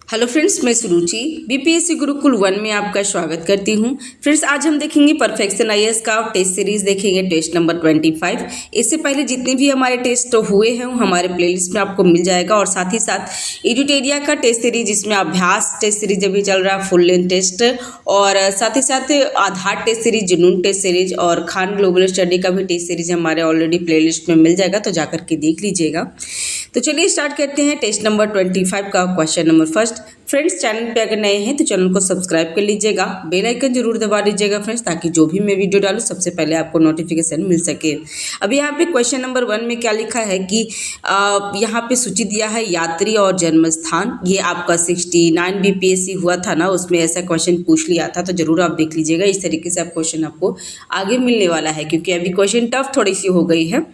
Hello friends, मैं सुरुचि BPSC Gurukul 1 में आपका स्वागत करती हूं। फ्रेंड्स, आज हम देखेंगे परफेक्शन आईएएस का टेस्ट सीरीज देखेंगे, टेस्ट नंबर 25। इससे पहले जितने भी हमारे टेस्ट हुए हैं वो हमारे प्लेलिस्ट में आपको मिल जाएगा और साथ ही साथ एडुटेरिया का टेस्ट सीरीज जिसमें अभ्यास टेस्ट सीरीज अभी चल रहा है, फुल लेंथ टेस्ट, और साथ ही साथ आधार टेस्ट सीरीज, जुनून टेस्ट सीरीज और खान ग्लोबल स्टडी का भी टेस्ट सीरीज हमारे ऑलरेडी प्लेलिस्ट में मिल जाएगा, तो जाकर के देख लीजिएगा। तो चलिए स्टार्ट करते हैं टेस्ट नंबर 25 का question number first. Friends, channel पे अगर नए हैं तो चैनल को सब्सक्राइब कर लीजिएगा, बेल आइकन जरूर दबा दीजिएगा फ्रेंड्स, ताकि जो भी मैं वीडियो डालूँ सबसे पहले आपको नोटिफिकेशन मिल सके। अभी यहाँ पे क्वेश्चन नंबर 1 में क्या लिखा है कि यहाँ पे सूची दिया है यात्री और जन्म स्थान। ये आपका 69 बीपीएससी हुआ था ना, उसमें ऐसा क्वेश्चन पूछ लिया था, तो जरूर आप देख लीजिएगा। इस तरीके से आप क्वेश्चन आपको आगे मिलने वाला है, क्योंकि अभी क्वेश्चन टफ थोड़ी सी हो गई है,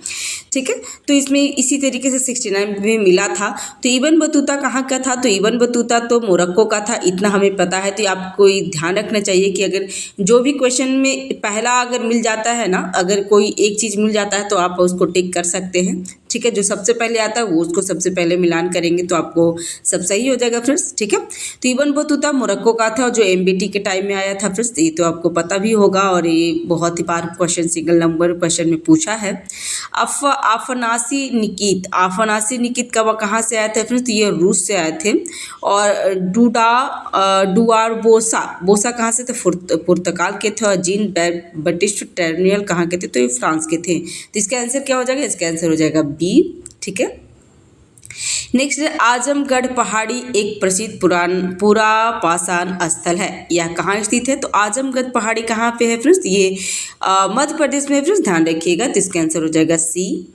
ठीक है। तो इसमें इसी तरीके से 69 में मिला था। तो इब्न बतूता कहाँ का था? तो इब्न बतूता तो मोरक्को का था, इतना हमें पता है। तो आपको ध्यान रखना चाहिए कि अगर जो भी क्वेश्चन में पहला अगर मिल जाता है ना, अगर कोई एक चीज़ मिल जाता है तो आप उसको टिक कर सकते हैं, ठीक है। जो सबसे पहले आता है वो उसको सबसे पहले मिलान करेंगे तो आपको सब सही हो जाएगा फ्रेंड्स, ठीक है। तो इब्न बतूता मोरक्को का था, जो एमबीटी के टाइम में आया था फ्रेंड्स, ये तो आपको पता भी होगा और ये बहुत ही बार क्वेश्चन सिंगल नंबर क्वेश्चन में पूछा है। आफनासी निकित कहाँ से आए थे फ्रेंड्स? ये रूस से आए थे। और डुआर बोसा कहाँ से थे? पुर्तगाल के थे। और जीन बैटिस्ट टर्नियल कहाँ के थे? तो ये फ्रांस के थे। तो इसका आंसर क्या हो जाएगा? इसका आंसर हो जाएगा बी, ठीक है। नेक्स्ट, आजमगढ़ पहाड़ी एक प्रसिद्ध पुरापाषाण स्थल है, यह कहाँ स्थित है? तो आजमगढ़ पहाड़ी कहाँ पे है फ्रेंड्स? ये मध्य प्रदेश में है फ्रेंड्स, ध्यान रखिएगा। तो इसका आंसर हो जाएगा सी।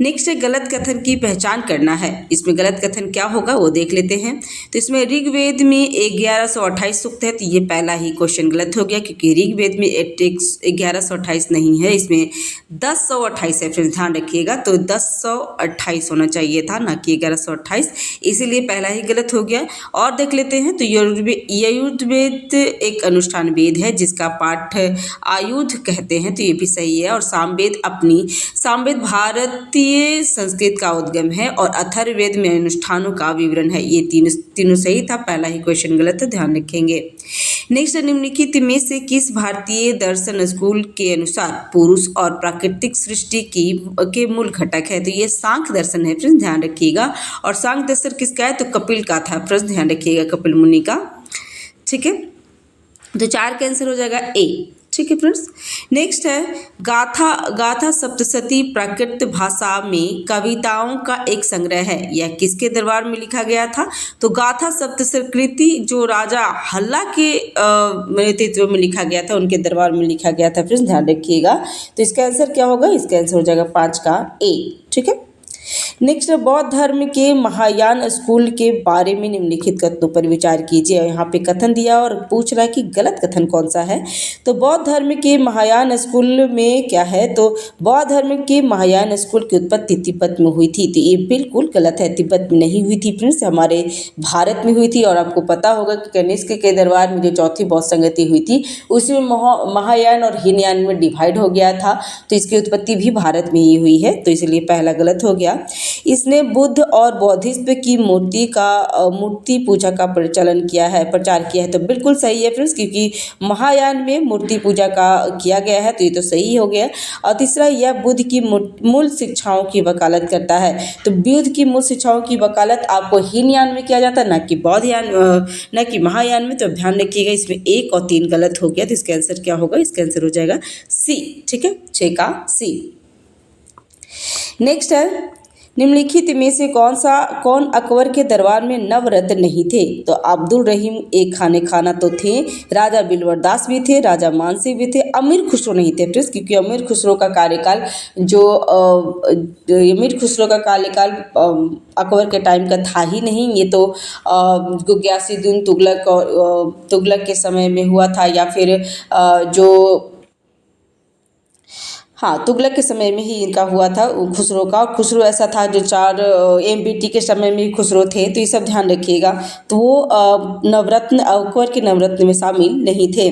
नेक्स्ट, गलत कथन की पहचान करना है। इसमें गलत कथन क्या होगा वो देख लेते हैं। तो इसमें ऋग्वेद में 1128 सूक्त है, तो ये पहला ही क्वेश्चन गलत हो गया, क्योंकि ऋग्वेद में 1128 नहीं है, इसमें 1028 है फ्रेंड्स, ध्यान रखिएगा। तो 1028 होना चाहिए था, ना कि 1128, इसीलिए पहला ही गलत हो गया। और देख लेते हैं। तो यजुर्वेद एक अनुष्ठान वेद है जिसका पाठ आयुध कहते हैं, तो ये भी सही है। और सामवेद भारतीय संस्कृत का उद्गम है और अथर्ववेद में अनुष्ठानों का विवरण है। ये तीनों सही था, पहला ही क्वेश्चन गलत है, ध्यान रखेंगे। नेक्स्ट, निम्नलिखित में से किस भारतीय दर्शन स्कूल के अनुसार पुरुष और प्राकृतिक सृष्टि के मूल घटक है? तो ये सांख्य दर्शन है फ्रेंड्स, ध्यान रखिएगा। और सांख्य दर्शन किसका है? तो कपिल का था फ्रेंड्स, ध्यान रखिएगा, कपिल मुनि का, ठीक है। तो 4 का आंसर हो जाएगा ए, ठीक है फ्रेंड्स। नेक्स्ट है गाथा सप्तशती प्राकृत भाषा में कविताओं का एक संग्रह है, यह किसके दरबार में लिखा गया था? तो गाथा सप्तशती जो राजा हल्ला के नेतृत्व में लिखा गया था, उनके दरबार में लिखा गया था फ्रेंड्स, ध्यान रखिएगा। तो इसका आंसर क्या होगा? इसका आंसर हो जाएगा 5 का ए, ठीक है। नेक्स्ट, बौद्ध धर्म के महायान स्कूल के बारे में निम्नलिखित कथनों पर विचार कीजिए। यहाँ पे कथन दिया और पूछ रहा है कि गलत कथन कौन सा है। तो बौद्ध धर्म के महायान स्कूल में क्या है? तो बौद्ध धर्म के महायान स्कूल की उत्पत्ति तिब्बत में हुई थी, तो ये बिल्कुल गलत है। तिब्बत में नहीं हुई थी फ्रेंड्स, हमारे भारत में हुई थी। और आपको पता होगा कि कनिष्क के दरबार में जो चौथी बौद्ध संगति हुई थी, उसमें महायान और हीनयान में डिवाइड हो गया था, तो इसकी उत्पत्ति भी भारत में ही हुई है, तो इसलिए पहला गलत हो गया। इसने बुद्ध और बौद्धिज्म की मूर्ति पूजा का प्रचार किया है, तो बिल्कुल सही है फ्रेंड्स, क्योंकि महायान में मूर्ति पूजा का किया गया है, तो ये तो सही हो गया। और तीसरा, यह बुद्ध की मूल शिक्षाओं की वकालत करता है। तो बुद्ध की मूल शिक्षाओं की वकालत आपको हीनयान में किया जाता है, ना कि बौद्धयान, ना कि महायान में। तो ध्यान रखिएगा, इसमें 1 और 3 गलत हो गया, तो इसका आंसर क्या होगा? इसका आंसर हो जाएगा सी, ठीक है, 6 का सी। नेक्स्ट है, निम्नलिखित में से कौन अकबर के दरबार में नवरत्न नहीं थे? तो अब्दुल रहीम एक खाना तो थे, राजा बिलवर दास भी थे, राजा मानसिंह भी थे, अमीर खुसरो नहीं थे फ्रेंड्स, क्योंकि अमीर खुसरो का कार्यकाल अकबर के टाइम का था ही नहीं। ये तो गियासुद्दीन तुगलक के समय में हुआ था, या फिर जो हाँ, तुगलक के समय में ही इनका हुआ था खुसरो का। और खुसरो ऐसा था जो 4 एमबीटी के समय में खुसरो थे, तो ये सब ध्यान रखिएगा। तो वो नवरत्न अकबर के नवरत्न में शामिल नहीं थे।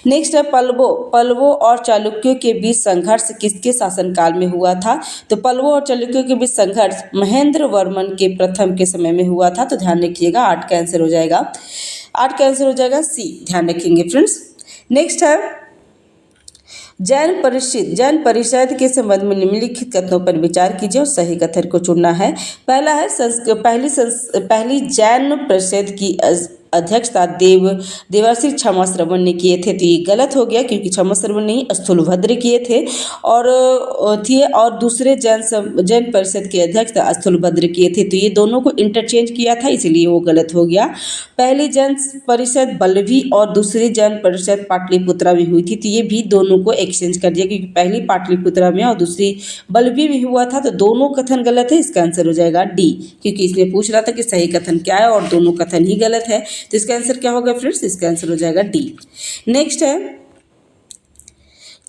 नेक्स्ट है पल्लवों और चालुक्यों के बीच संघर्ष किसके शासनकाल में हुआ था? तो पल्लवों और चालुक्यों के बीच संघर्ष महेंद्र वर्मन के प्रथम के समय में हुआ था। तो ध्यान रखिएगा, 8 का आंसर हो जाएगा, 8 का आंसर हो जाएगा सी। ध्यान रखेंगे फ्रेंड्स। नेक्स्ट है जैन परिषद के संबंध में निम्नलिखित कथनों पर विचार कीजिए और सही कथन को चुनना है। पहला है पहली जैन परिषद की अध्यक्षता देवर्षि क्षमा श्रवण ने किए थे। तो ये गलत हो गया, क्योंकि क्षमा श्रवण नहीं स्थूलभद्र किए थे और दूसरे जैन परिषद के अध्यक्षता स्थूलभद्र किए थे। तो ये दोनों को इंटरचेंज किया था, इसलिए वो गलत हो गया। पहली जैन परिषद बल्लभी और दूसरी जैन परिषद पाटलिपुत्रा में हुई थी। तो ये भी दोनों को एक्सचेंज कर दिया, क्योंकि पहली पाटलिपुत्रा में और दूसरी बल्लभी में हुआ था। तो दोनों कथन गलत है, इसका आंसर हो जाएगा डी, क्योंकि इसमें पूछ रहा था कि सही कथन क्या है और दोनों कथन ही गलत है। तो इसका आंसर क्या होगा फ्रेंड्स? इसका आंसर हो जाएगा डी। नेक्स्ट है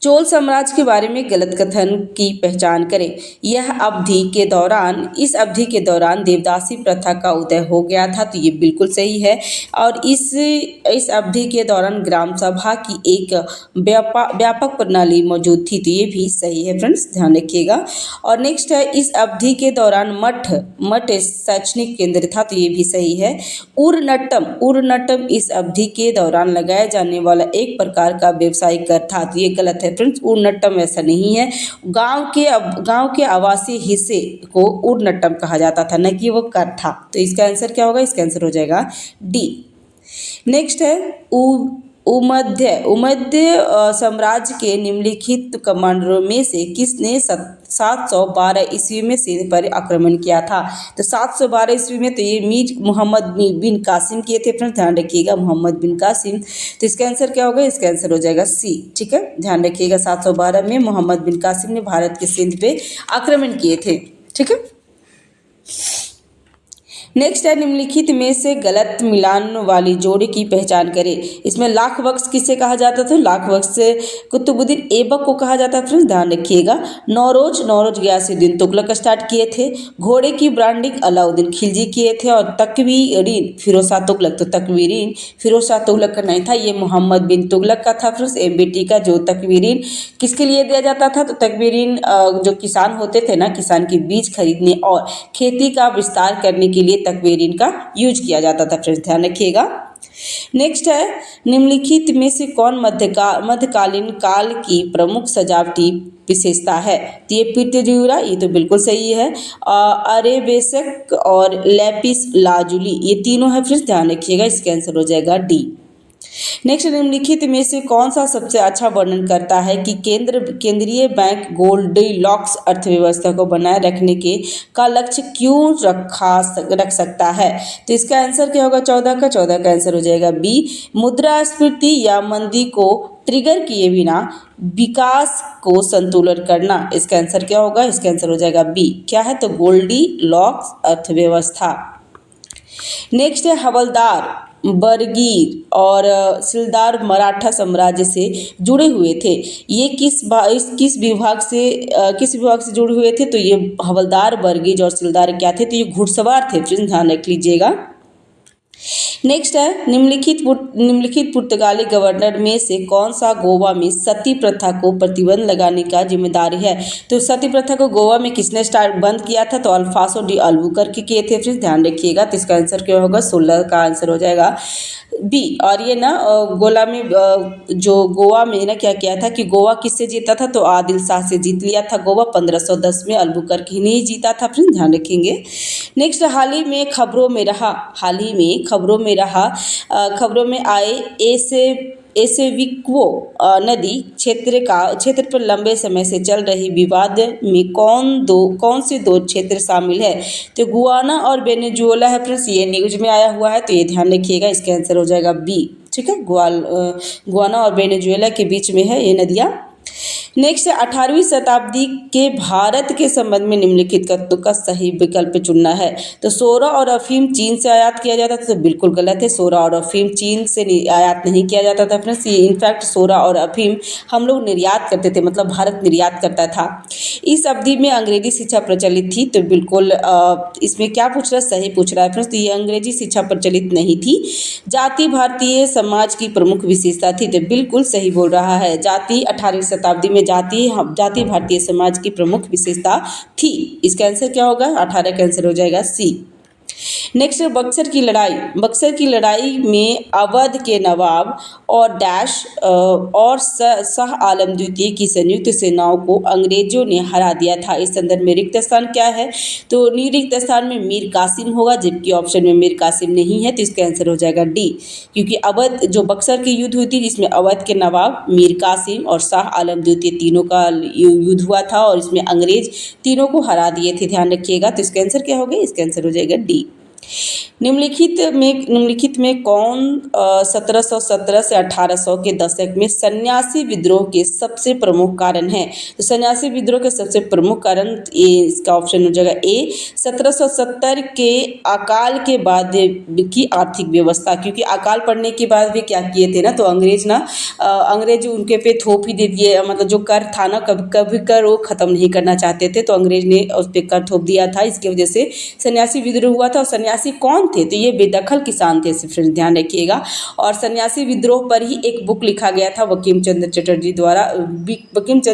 चोल साम्राज्य के बारे में गलत कथन की पहचान करें। इस अवधि के दौरान देवदासी प्रथा का उदय हो गया था। तो ये बिल्कुल सही है। और इस अवधि के दौरान ग्राम सभा की एक व्यापक प्रणाली मौजूद थी। तो ये भी सही है फ्रेंड्स, ध्यान रखिएगा। और नेक्स्ट है इस अवधि के दौरान मठ शैक्षणिक केंद्र था। तो ये भी सही है। उरनट्टम इस अवधि के दौरान लगाया जाने वाला एक प्रकार का व्यवसायिक कर था। तो ये गलत है फ्रेंड्स, उरनट्टम ऐसा नहीं है। गांव के आवासीय हिस्से को उरनट्टम कहा जाता था, न कि वो कर था। तो इसका आंसर क्या होगा? इसका आंसर हो जाएगा डी। नेक्स्ट है उमध्य साम्राज्य के निम्नलिखित कमांडरों में से किसने 712 ईस्वी में सिंध पर आक्रमण किया था? तो 712 ईस्वी में तो ये मीर मोहम्मद बिन कासिम किए थे फ्रेंड्स, ध्यान रखिएगा, मोहम्मद बिन कासिम। तो इसका आंसर क्या होगा? इसका आंसर हो जाएगा सी। ठीक है, ध्यान रखिएगा, 712 में मोहम्मद बिन कासिम ने भारत के सिंध पे आक्रमण किए थे। ठीक है। नेक्स्ट है निम्नलिखित में से गलत मिलान वाली जोड़ी की पहचान करें। इसमें लाख बख्श किसे कहा जाता था? लाख बख्श से कुतुबुद्दीन ऐबक को कहा जाता है। फ्रेंड्स ध्यान रखिएगा। नौरोज गयासुद्दीन तुगलक स्टार्ट किए थे। घोड़े की ब्रांडिंग अलाउद्दीन खिलजी किए थे। और तकवीरीन फिरोज शाह तुगलक, तो तकवीरीन फिरोज शाह तुगलक का नहीं था, ये मोहम्मद बिन तुगलक का था। फ्रेंड्स एमबीटी का जो तकवीरीन किसके लिए दिया जाता था? तो तकवीरीन जो किसान होते थे ना, किसान के बीज खरीदने और खेती का विस्तार करने के लिए तकवीरीन का यूज किया जाता था। फ्रेंड्स ध्यान रखिएगा। नेक्स्ट है निम्नलिखित में से कौन मध्यकालीन काल की प्रमुख सजावटी विशेषता है? तो ये पिटयूरा, ये तो बिल्कुल सही है। अरेबेस्क और लैपिस लाजुली, ये तीनों है फ्रेंड्स, ध्यान रखिएगा, इसका आंसर हो जाएगा डी। नेक्स्ट निम्नलिखित में से कौन सा सबसे अच्छा वर्णन करता है कि केंद्रीय बैंक गोल्डीलॉक्स अर्थव्यवस्था को बनाए रखने का लक्ष्य क्यों रख सकता है? तो इसका आंसर क्या होगा? 14 का आंसर हो जाएगा बी। मुद्रास्फीति या मंदी को ट्रिगर किए बिना विकास को संतुलन करना। इसका आंसर क्या होगा? इसका आंसर हो जाएगा बी। क्या है? तो गोल्डीलॉक्स अर्थव्यवस्था। नेक्स्ट है हवलदार, बरगीर और सिलदार मराठा साम्राज्य से जुड़े हुए थे। ये किस विभाग से जुड़े हुए थे? तो ये हवलदार, बरगीज और सिलदार क्या थे? तो ये घुड़सवार थे। फिर ध्यान रख लीजिएगा। नेक्स्ट है निम्नलिखित पुर्तगाली गवर्नर में से कौन सा गोवा में सती प्रथा को प्रतिबंध लगाने का जिम्मेदारी है? तो सती प्रथा को गोवा में किसने बंद किया था? तो अल्फांसो डी अल्बुकर्क किए थे। फिर ध्यान रखिएगा। तो इसका आंसर क्या होगा? 16 का आंसर हो जाएगा बी। और ये ना गोवा में ना क्या किया था कि गोवा किससे जीता था? तो आदिल शाह से जीत लिया था गोवा। 1510 में अल्बुकर्क ही नहीं जीता था। फिर ध्यान रखेंगे। नेक्स्ट हाल ही में खबरों में आए एसेविक्वो नदी क्षेत्र पर लंबे समय से चल रही विवाद में कौन से दो क्षेत्र शामिल है? तो गुआना और वेनेजुएला है। फ्रेंड्स ये न्यूज में आया हुआ है, तो ये ध्यान रखिएगा, इसका आंसर हो जाएगा बी। ठीक है, गुआना और वेनेजुएला के बीच में है ये नदियाँ। नेक्स्ट है 18वीं शताब्दी के भारत के संबंध में निम्नलिखित कथनों का सही विकल्प चुनना है। तो सोरा और अफीम चीन से आयात किया जाता था, तो बिल्कुल गलत है। सोरा और अफीम चीन से आयात नहीं किया जाता था फ्रेंड्स। ये इनफैक्ट सोरा और अफीम हम लोग निर्यात करते थे, मतलब भारत निर्यात करता था। इस अवधि में अंग्रेजी शिक्षा प्रचलित थी, तो बिल्कुल इसमें क्या पूछ रहा है, सही पूछ रहा है फ्रेंड्स। तो ये अंग्रेजी शिक्षा प्रचलित नहीं थी। जाति भारतीय समाज की प्रमुख विशेषता थी, तो बिल्कुल सही बोल रहा है। जाति 18वीं शताब्दी में जाति भारतीय समाज की प्रमुख विशेषता थी। इसका आंसर क्या होगा, 18 का आंसर हो जाएगा सी। नेक्स्ट है बक्सर की लड़ाई। बक्सर की लड़ाई में अवध के नवाब और डैश और शाह आलम द्वितीय की संयुक्त सेनाओं को अंग्रेजों ने हरा दिया था। इस संदर्भ में रिक्त स्थान क्या है, तो रिक्त स्थान में मीर कासिम होगा, जबकि ऑप्शन में मीर कासिम नहीं है, तो इसका आंसर हो जाएगा डी। क्योंकि अवध जो बक्सर की युद्ध हुई थी, जिसमें अवध के नवाब मीर कासिम और शाह आलम द्वितीय तीनों का युद्ध हुआ था, और इसमें अंग्रेज तीनों को हरा दिए थे, ध्यान रखिएगा। तो इसका आंसर क्या होगा, इसका आंसर हो जाएगा डी। निम्नलिखित में कौन 1717 से 1800 के दशक में सन्यासी विद्रोह के सबसे प्रमुख कारण है। तो सन्यासी विद्रोह के सबसे प्रमुख कारण, ये इसका ऑप्शन हो जाएगा ए, 1770 के अकाल के बाद की आर्थिक व्यवस्था। क्योंकि अकाल पड़ने के बाद भी क्या किए थे ना, तो अंग्रेज उनके पे थोप ही दे दिए, मतलब जो कर था ना, कभी कर वो ख़त्म नहीं करना चाहते थे, तो अंग्रेज ने उस पर कर थोप दिया था। इसकी वजह से सन्यासी विद्रोह हुआ था। और सन्यासी कौन थे, तो ये बेदखल किसान थे, फ्रेंड्स ध्यान रखिएगा। और सन्यासी विद्रोह पर ही एक बुक लिखा गया था बंकिम चंद्र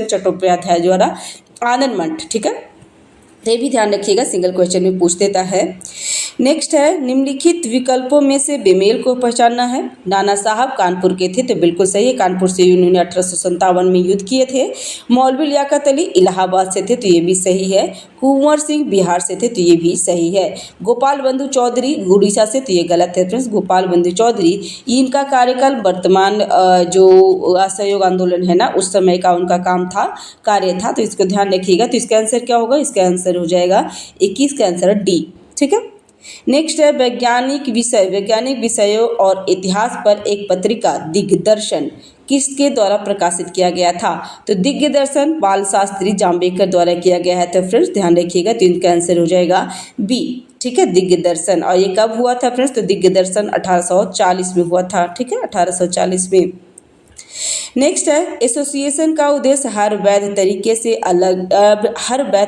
चट्टोपाध्याय द्वारा, आनंद मठ, ठीक है। तो ये भी ध्यान रखिएगा, सिंगल क्वेश्चन में पूछ देता है। नेक्स्ट है निम्नलिखित विकल्पों में से बेमेल को पहचानना है। नाना साहब कानपुर के थे, तो बिल्कुल सही है, कानपुर से उन्होंने 1857 में युद्ध किए थे। मौलवी लियाकत अली इलाहाबाद से थे, तो ये भी सही है। कुंवर सिंह बिहार से थे, तो ये भी सही है। गोपाल बंधु चौधरी उड़ीसा से, तो ये गलत है फ्रेंड्स। गोपाल बंधु चौधरी, इनका कार्यकाल वर्तमान जो असहयोग आंदोलन है ना, उस समय का उनका कार्य था, तो इसको ध्यान रखिएगा। तो इसका आंसर क्या होगा, इसका आंसर हो जाएगा 21 का आंसर है डी, ठीक है। नेक्स्ट है वैज्ञानिक विषयों और इतिहास पर एक पत्रिका दिग्दर्शन किसके द्वारा प्रकाशित किया गया था। तो दिग्दर्शन बाल शास्त्री जाम्बेकर द्वारा किया गया है, तो फ्रेंड्स ध्यान रखिएगा। तो इनका आंसर हो जाएगा बी, ठीक है, दिग्दर्शन। और ये कब हुआ था फ्रेंड्स, तो दिग्दर्शन 1840 में हुआ था, ठीक है, 1840 में। नेक्स्ट है एसोसिएशन का उद्देश्य हर वैध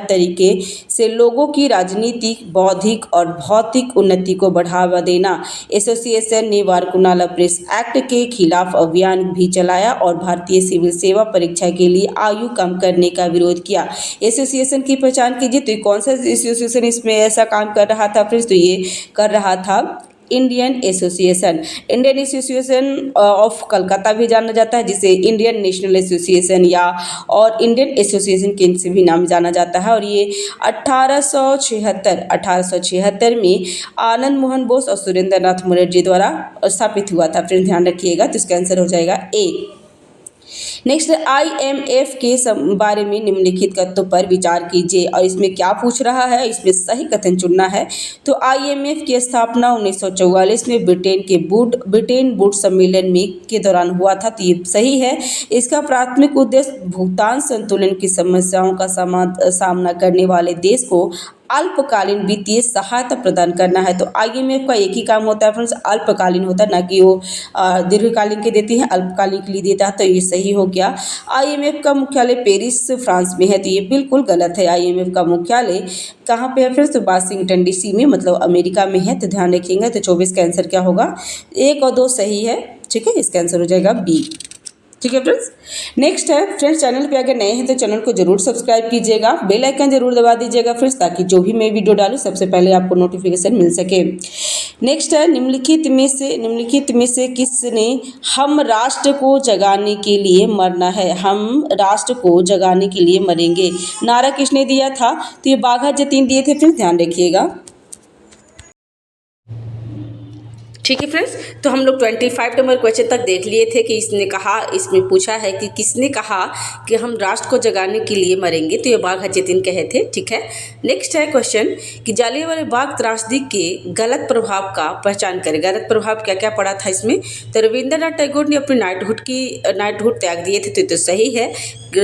तरीके से लोगों की राजनीतिक, बौद्धिक और भौतिक उन्नति को बढ़ावा देना। एसोसिएशन ने वारकुनाला प्रेस एक्ट के खिलाफ अभियान भी चलाया और भारतीय सिविल सेवा परीक्षा के लिए आयु कम करने का विरोध किया। एसोसिएशन की पहचान कीजिए, तो कौन सा एसोसिएशन इसमें ऐसा काम कर रहा था फ्रेंड्स, तो ये कर रहा था इंडियन एसोसिएशन ऑफ कलकत्ता भी जाना जाता है, जिसे इंडियन नेशनल एसोसिएशन या और इंडियन एसोसिएशन के से भी नाम जाना जाता है। और ये 1876 में आनंद मोहन बोस और सुरेंद्र नाथ मुखर्जी द्वारा स्थापित हुआ था, फ्रेंड्स ध्यान रखिएगा। तो इसका आंसर हो जाएगा ए। नेक्स्ट IMF के बारे में निम्नलिखित कथनों पर विचार कीजिए, और इसमें क्या पूछ रहा है, इसमें सही कथन चुनना है। तो IMF की स्थापना 1944 में ब्रिटेन वुड्स सम्मेलन में के दौरान हुआ था, तो ये सही है। इसका प्राथमिक उद्देश्य भुगतान संतुलन की समस्याओं का सामना करने वाले देश को अल्पकालीन वित्तीय सहायता प्रदान करना है। तो IMF का एक ही काम होता है फ्रेंड्स, अल्पकालीन होता है, ना कि वो दीर्घकालीन के देती है, अल्पकालीन के लिए देता है, तो ये सही हो गया। IMF का मुख्यालय पेरिस फ्रांस में है, तो ये बिल्कुल गलत है। IMF का मुख्यालय कहाँ पे है फ्रेंड्स, तो वाशिंगटन DC में, मतलब अमेरिका में है, तो ध्यान रखेंगे। तो 24 का आंसर क्या होगा, 1 और 2 सही है, ठीक है, इसका आंसर हो जाएगा बी, ठीक है फ्रेंड्स। नेक्स्ट है फ्रेंड्स, चैनल पे अगर नए हैं तो चैनल को जरूर सब्सक्राइब कीजिएगा, बेल आइकन जरूर दबा दीजिएगा फ्रेंड्स, ताकि जो भी मैं वीडियो डालूँ सबसे पहले आपको नोटिफिकेशन मिल सके। नेक्स्ट है निम्नलिखित में से किसने हम राष्ट्र को जगाने के लिए मरना है, हम राष्ट्र को जगाने के लिए मरेंगे, नारा किसने दिया था, तो ये बाघा जतीन दिए थे फ्रेंड्स, ध्यान रखिएगा। ठीक है फ्रेंड्स, तो हम लोग 25 नंबर क्वेश्चन तक देख लिए थे कि इसमें पूछा है कि किसने कहा कि हम राष्ट्र को जगाने के लिए मरेंगे, तो ये बाघा जतीन कहे थे, ठीक है। नेक्स्ट है क्वेश्चन कि जालियांवाला बाग त्रासदी के गलत प्रभाव का पहचान करें। गलत प्रभाव क्या क्या पड़ा था इसमें, तो रविंद्रनाथ टैगोर ने अपनी नाइटहुड त्याग दिए थे, तो सही है।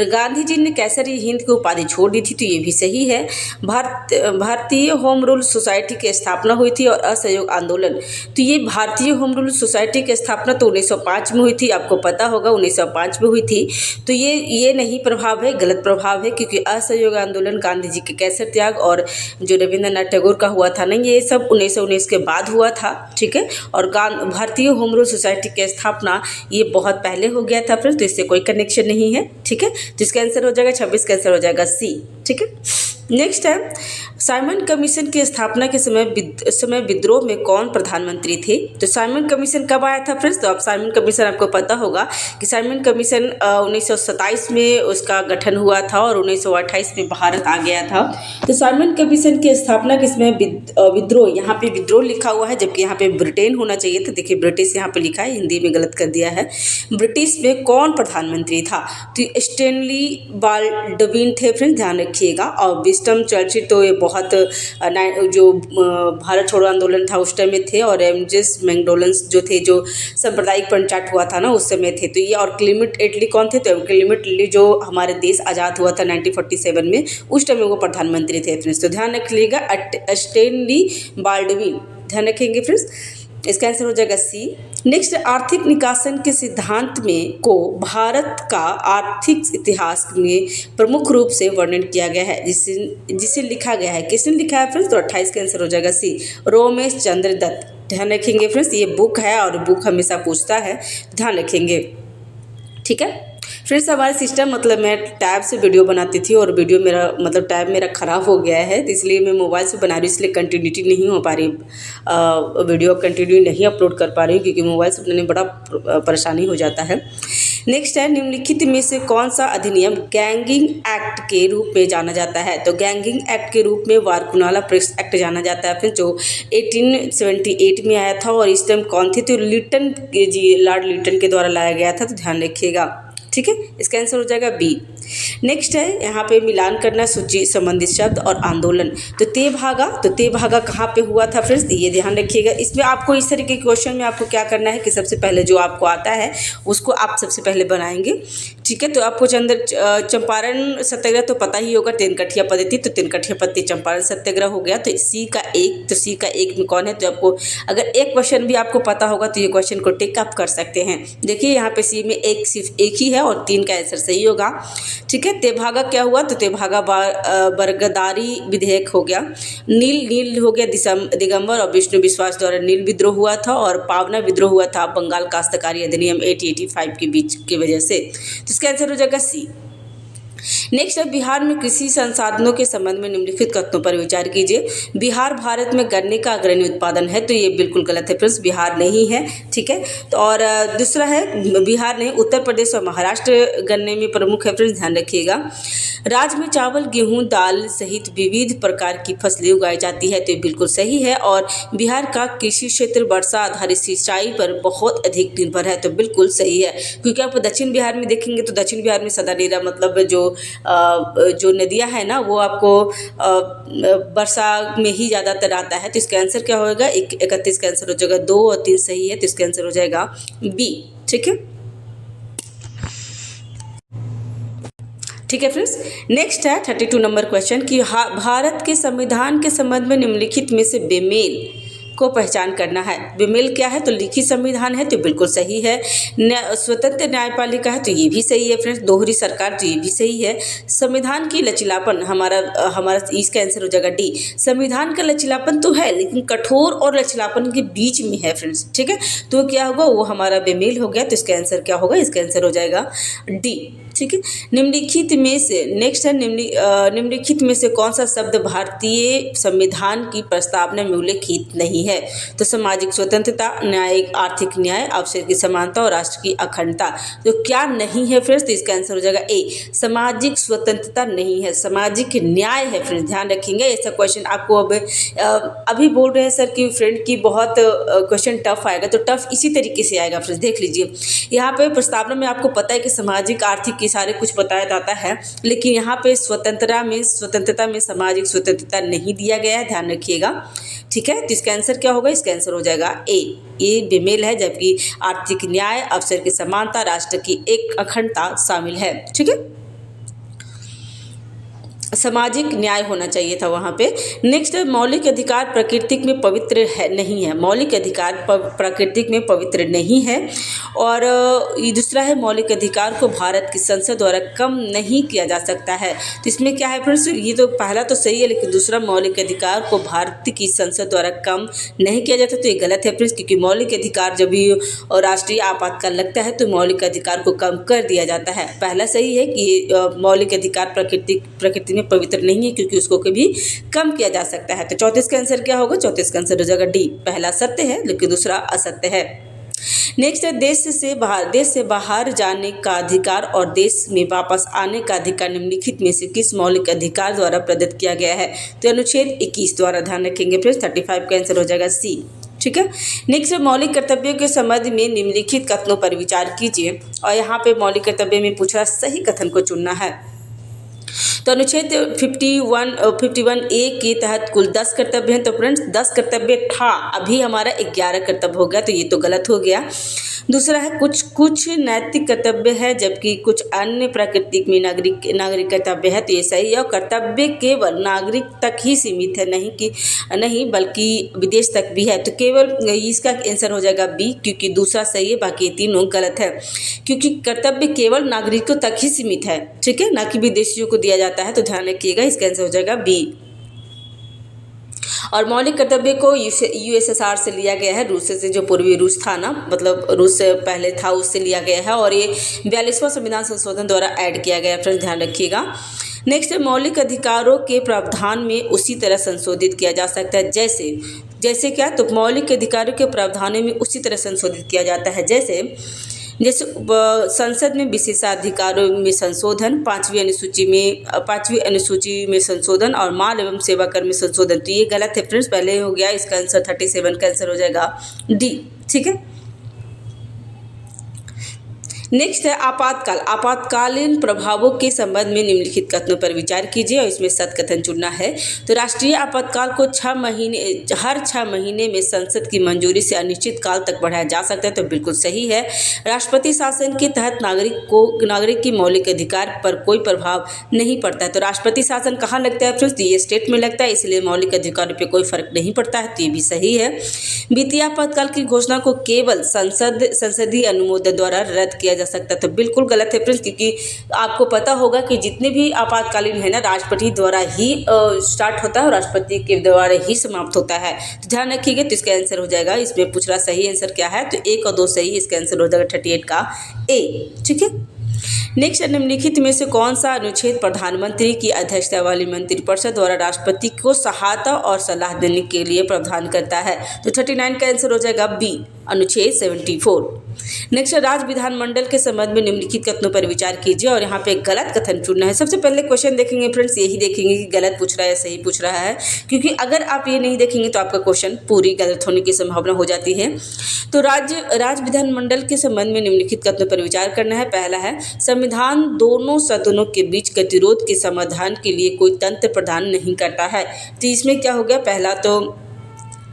गांधी जी ने कैसर हिंद की उपाधि छोड़ दी थी, तो ये भी सही है। भारतीय होम रूल सोसाइटी की स्थापना हुई थी और असहयोग आंदोलन, तो ये भारतीय होम रूल सोसाइटी की स्थापना तो 1905 में हुई थी, आपको पता होगा 1905 में हुई थी। तो ये नहीं प्रभाव है, गलत प्रभाव है, क्योंकि असहयोग आंदोलन गांधी जी के कैसर त्याग और जो रविंद्रनाथ टैगोर का हुआ था ना, ये सब 1919 के बाद हुआ था, ठीक है। और भारतीय होम रूल सोसाइटी की स्थापना ये बहुत पहले हो गया था फ्रेंड्स, तो इससे कोई कनेक्शन नहीं है, ठीक है। तो इसका आंसर हो जाएगा 26 का आंसर हो जाएगा सी, ठीक है। नेक्स्ट है, साइमन कमीशन की स्थापना के समय विद्रोह में कौन प्रधानमंत्री थे? तो साइमन कमीशन कब आया था फ्रेंड्स? तो अब साइमन कमीशन आपको पता होगा कि साइमन कमीशन 1927 में उसका गठन हुआ था और 1928 में भारत आ गया था। तो साइमन कमीशन की स्थापना के समय विद्रोह, यहाँ पे विद्रोह लिखा हुआ है जबकि यहाँ पे ब्रिटेन होना चाहिए था, देखिए ब्रिटिश यहाँ पे लिखा है, हिंदी में गलत कर दिया है। ब्रिटिश में कौन प्रधानमंत्री था? तो स्टैनली बाल्डविन थे फ्रेंड्स, ध्यान रखिएगा। और विंस्टन चर्चिल तो ये बहुत जो भारत छोड़ो आंदोलन था उस टाइम में थे, और एमजेस मैकडोनल्ड जो थे, जो सांप्रदायिक पंचायत हुआ था ना उस समय थे। तो ये और क्लेमेंट एटली कौन थे? तो क्लेमेंट एटली जो हमारे देश आज़ाद हुआ था 1947 में, उस टाइम में वो प्रधानमंत्री थे फ्रेंड्स। तो ध्यान रखिएगा, स्टैनली बाल्डविन, ध्यान रखेंगे फ्रेंड्स। इसका आंसर हो जाएगा सी। नेक्स्ट, आर्थिक निकासन के सिद्धांत में को भारत का आर्थिक इतिहास में प्रमुख रूप से वर्णन किया गया है, जिसे लिखा गया है, किसने लिखा है फ्रेंड्स? तो 28 का आंसर हो जाएगा सी, रोमेश चंद्र दत्त। ध्यान रखेंगे फ्रेंड्स, ये बुक है और बुक हमेशा पूछता है, ध्यान रखेंगे, ठीक है फ्रेंड्स। हमारा सिस्टम, मतलब मैं टैब से वीडियो बनाती थी और वीडियो मेरा, मतलब टैब मेरा ख़राब हो गया है, तो इसलिए मैं मोबाइल से बना रही हूँ, इसलिए कंटिन्यूटी नहीं हो पा रही, वीडियो कंटिन्यू नहीं अपलोड कर पा रही हूँ, क्योंकि मोबाइल से बनाने में बड़ा परेशानी हो जाता है। नेक्स्ट है, निम्नलिखित में से कौन सा अधिनियम गैंगिंग एक्ट के रूप में जाना जाता है? तो गैंगिंग एक्ट के रूप में वारकुनाला प्रेस एक्ट जाना जाता है फिर, जो 1878 में आया था, और इस टाइम कौन थे? तो लिटन जी, लॉर्ड लिटन के द्वारा लाया गया था, तो ध्यान रखिएगा, ठीक है। इसका आंसर हो जाएगा बी। नेक्स्ट है, यहाँ पे मिलान करना सूची संबंधित शब्द और आंदोलन। तो तेभागा कहाँ पे हुआ था फ्रेंड्स? ये ध्यान रखिएगा। इसमें आपको इस तरीके के क्वेश्चन में आपको क्या करना है कि सबसे पहले जो आपको आता है उसको आप सबसे पहले बनाएंगे, ठीक है। तो आपको चंपारण सत्याग्रह तो पता ही होगा, तेनकठिया पद्धति, तो तेनकठिया पद्धति चंपारण सत्याग्रह हो गया। तो सी का एक में कौन है? तो आपको अगर एक क्वेश्चन भी आपको पता होगा तो ये क्वेश्चन को टिक अप कर सकते हैं। देखिए यहाँ पे सी में सिर्फ एक ही है और 3 का आंसर सही होगा, ठीक है। तेभागा क्या हुआ? तो तेभागा बरगदारी विधेयक हो गया। नील हो गया दिगंबर और विष्णु विश्वास द्वारा नील विद्रोह हुआ था, और पावना विद्रोह हुआ था बंगाल काश्तकारी अधिनियम 1885 के बीच की वजह से। तो इसका आंसर हो जाएगा सी। नेक्स्ट है, बिहार में कृषि संसाधनों के संबंध में निम्नलिखित कथनों पर विचार कीजिए। बिहार भारत में गन्ने का अग्रणी उत्पादन है, तो ये बिल्कुल गलत है फ्रेंड्स, बिहार नहीं है, ठीक है। तो और दूसरा है, बिहार नहीं, उत्तर प्रदेश और महाराष्ट्र गन्ने में प्रमुख है फ्रेंड्स, ध्यान रखिएगा। राज्य में चावल, गेहूं, दाल सहित विविध प्रकार की फसलें उगाई जाती है, तो ये बिल्कुल सही है। और बिहार का कृषि क्षेत्र वर्षा आधारित सिंचाई पर बहुत अधिक निर्भर है, तो बिल्कुल सही है। क्योंकि आप दक्षिण बिहार में देखेंगे तो दक्षिण बिहार में सदानेरा, मतलब जो नदियां हैं ना, वो आपको वर्षा में ही ज़्यादातर आता है। तो इसका आंसर क्या होगा? 31 का आंसर हो जाएगा, 2 और 3 सही है, तो इसका आंसर हो जाएगा बी, ठीक है। ठीक है फ्रेंड्स। नेक्स्ट है 32 नंबर क्वेश्चन कि भारत के संविधान के संबंध में निम्नलिखित में से बेमेल को पहचान करना है। बेमेल क्या है? तो लिखित संविधान है, तो बिल्कुल सही है। स्वतंत्र न्यायपालिका है, तो ये भी सही है फ्रेंड्स। दोहरी सरकार, तो ये भी सही है। संविधान की लचीलापन, हमारा इसका आंसर हो जाएगा डी। संविधान का लचीलापन तो है, लेकिन कठोर और लचीलापन के बीच में है फ्रेंड्स, ठीक है। तो क्या होगा? वो हमारा बेमेल हो गया। तो इसका आंसर क्या होगा? इसका आंसर हो जाएगा डी, ठीक है। निम्नलिखित में से नेक्स्ट है, निम्नलिखित में से कौन सा शब्द भारतीय संविधान की प्रस्तावना में उल्लेखित नहीं है? तो सामाजिक स्वतंत्रता, न्यायिक आर्थिक न्याय, अवसर की समानता और राष्ट्र की अखंडता। तो क्या नहीं है फ्रेंड्स? तो इसका आंसर हो जाएगा ए, सामाजिक स्वतंत्रता नहीं है, सामाजिक न्याय है फ्रेंड्स, ध्यान रखेंगे। ऐसा क्वेश्चन आपको अभी बोल रहे हैं सर कि फ्रेंड की बहुत क्वेश्चन टफ आएगा, तो टफ इसी तरीके से आएगा फ्रेंड्स। देख लीजिए, यहाँ पे प्रस्तावना में आपको पता है कि सामाजिक आर्थिक की सारे कुछ बताया जाता है, लेकिन यहाँ पे स्वतंत्रता में सामाजिक स्वतंत्रता नहीं दिया गया है, ध्यान रखिएगा, ठीक है। तो इसका आंसर क्या होगा? इसका आंसर हो जाएगा ए, ये बेमेल है, जबकि आर्थिक न्याय, अवसर की समानता, राष्ट्र की एक अखंडता शामिल है, ठीक है। सामाजिक न्याय होना चाहिए था वहाँ पे। नेक्स्ट है मौलिक अधिकार प्राकृतिक में पवित्र है नहीं है, मौलिक अधिकार प्राकृतिक में पवित्र नहीं है। और ये दूसरा है मौलिक अधिकार को भारत की संसद द्वारा कम नहीं किया जा सकता है। तो इसमें क्या है फ्रेंड्स, ये तो पहला तो सही है, लेकिन दूसरा मौलिक अधिकार को भारत की संसद द्वारा कम नहीं किया जाता, तो ये गलत है फ्रेंड्स, क्योंकि मौलिक अधिकार जब भी राष्ट्रीय आपातकाल लगता है तो मौलिक अधिकार को कम कर दिया जाता है। पहला सही है कि मौलिक अधिकार प्रकृति में पवित्र नहीं है, क्योंकि उसको कभी कम किया जा सकता है। तो 34 का आंसर क्या होगा, 34 का आंसर हो जाएगा डी, पहला सत्य है लेकिन दूसरा असत्य है। नेक्स्ट है देश से बाहर जाने का अधिकार और देश में वापस आने का अधिकार निम्नलिखित में से किस मौलिक अधिकार द्वारा प्रदत्त किया गया है। तो अनुच्छेद 21 द्वारा, ध्यान रखेंगे फ्रेंड्स, 35 का आंसर हो जाएगा सी। ठीक है। नेक्स्ट मौलिक कर्तव्यों के संबंध में निम्नलिखित कथनों पर विचार कीजिए, और यहाँ पे मौलिक कर्तव्य में पूछा सही कथन को चुनना है। तो अनुच्छेद 51A के तहत कुल 10 कर्तव्य हैं। तो फ्रेंड्स 10 कर्तव्य था, अभी हमारा 11 कर्तव्य हो गया, तो ये तो गलत हो गया। दूसरा है कुछ नैतिक कर्तव्य है, जबकि कुछ अन्य प्राकृतिक में नागरिक कर्तव्य है, तो ये सही है। और कर्तव्य केवल नागरिक तक ही सीमित है, नहीं बल्कि विदेश तक भी है, तो केवल इसका आंसर हो जाएगा बी, क्योंकि दूसरा सही है, बाकी तीनों गलत है। क्योंकि कर्तव्य केवल नागरिकों तक ही सीमित है, ठीक है, ना कि विदेशियों को दिया जाता है, तो ध्यान रखिएगा, इसका आंसर हो जाएगा बी। और मौलिक कर्तव्य को यूएसएसआर से लिया गया है, रूस से, जो पूर्वी रूस था ना, मतलब रूस से पहले था, उससे लिया गया है, और ये 42वां संविधान संशोधन द्वारा ऐड किया गया है, फ्रेंड्स ध्यान रखिएगा। नेक्स्ट मौलिक अधिकारों के प्रावधान में उसी तरह संशोधित किया जा सकता है, जैसे क्या, तो मौलिक अधिकारों के प्रावधानों में उसी तरह संशोधित किया जाता है जैसे संसद में विशेषाधिकारों में संशोधन, 5वीं अनुसूची में संशोधन, और माल एवं सेवा कर में संशोधन। तो ये गलत है फ्रेंड्स, पहले हो गया, इसका आंसर 37 का आंसर हो जाएगा डी। ठीक है। नेक्स्ट है आपातकालीन प्रभावों के संबंध में निम्नलिखित कथनों पर विचार कीजिए, और इसमें सत्य कथन चुनना है। तो राष्ट्रीय आपातकाल को हर 6 महीने में संसद की मंजूरी से अनिश्चित काल तक बढ़ाया जा सकता है, तो बिल्कुल सही है। राष्ट्रपति शासन के तहत नागरिक की मौलिक अधिकार पर कोई प्रभाव नहीं पड़ता है। तो राष्ट्रपति शासन कहाँ लगता है फ्रेंड्स, ये स्टेट में लगता है, इसलिए मौलिक अधिकारों पर कोई फर्क नहीं पड़ता है, तो ये भी सही है। वित्तीय आपातकाल की घोषणा को केवल संसदीय अनुमोदन द्वारा रद्द किया जा सकता है, तो बिल्कुल गलत है फ्रेंड्स, क्योंकि आपको पता होगा कि जितने भी आपातकालीन है ना, राष्ट्रपति द्वारा ही स्टार्ट होता है और राष्ट्रपति के द्वारा ही समाप्त होता है, तो ध्यान रखिएगा। तो इसका आंसर हो जाएगा, इसमें पूछ रहा सही आंसर क्या है, तो 1 और 2 सही, इसका आंसर हो जाएगा 38 का ए। ठीक है। नेक्स्ट निम्नलिखित में से कौन सा अनुच्छेद प्रधानमंत्री की अध्यक्षता वाली मंत्रिपरिषद द्वारा राष्ट्रपति को सहायता और सलाह देने के लिए प्रावधान करता है। तो 39 का आंसर हो जाएगा बी, अनुच्छेद 74। नेक्स्ट राज्य विधानमंडल के संबंध में निम्नलिखित कथनों पर विचार कीजिए, और यहाँ पे गलत कथन चुनना है। सबसे पहले क्वेश्चन देखेंगे फ्रेंड्स, यही देखेंगे कि गलत पूछ रहा है या सही पूछ रहा है, क्योंकि अगर आप ये नहीं देखेंगे तो आपका क्वेश्चन पूरी गलत होने की संभावना हो जाती है। तो राज्य विधानमंडल के संबंध में निम्नलिखित कथनों पर विचार करना है। पहला है संविधान दोनों सदनों के बीच गतिरोध के समाधान के लिए कोई तंत्र प्रदान नहीं करता है। तो इसमें क्या हो गया,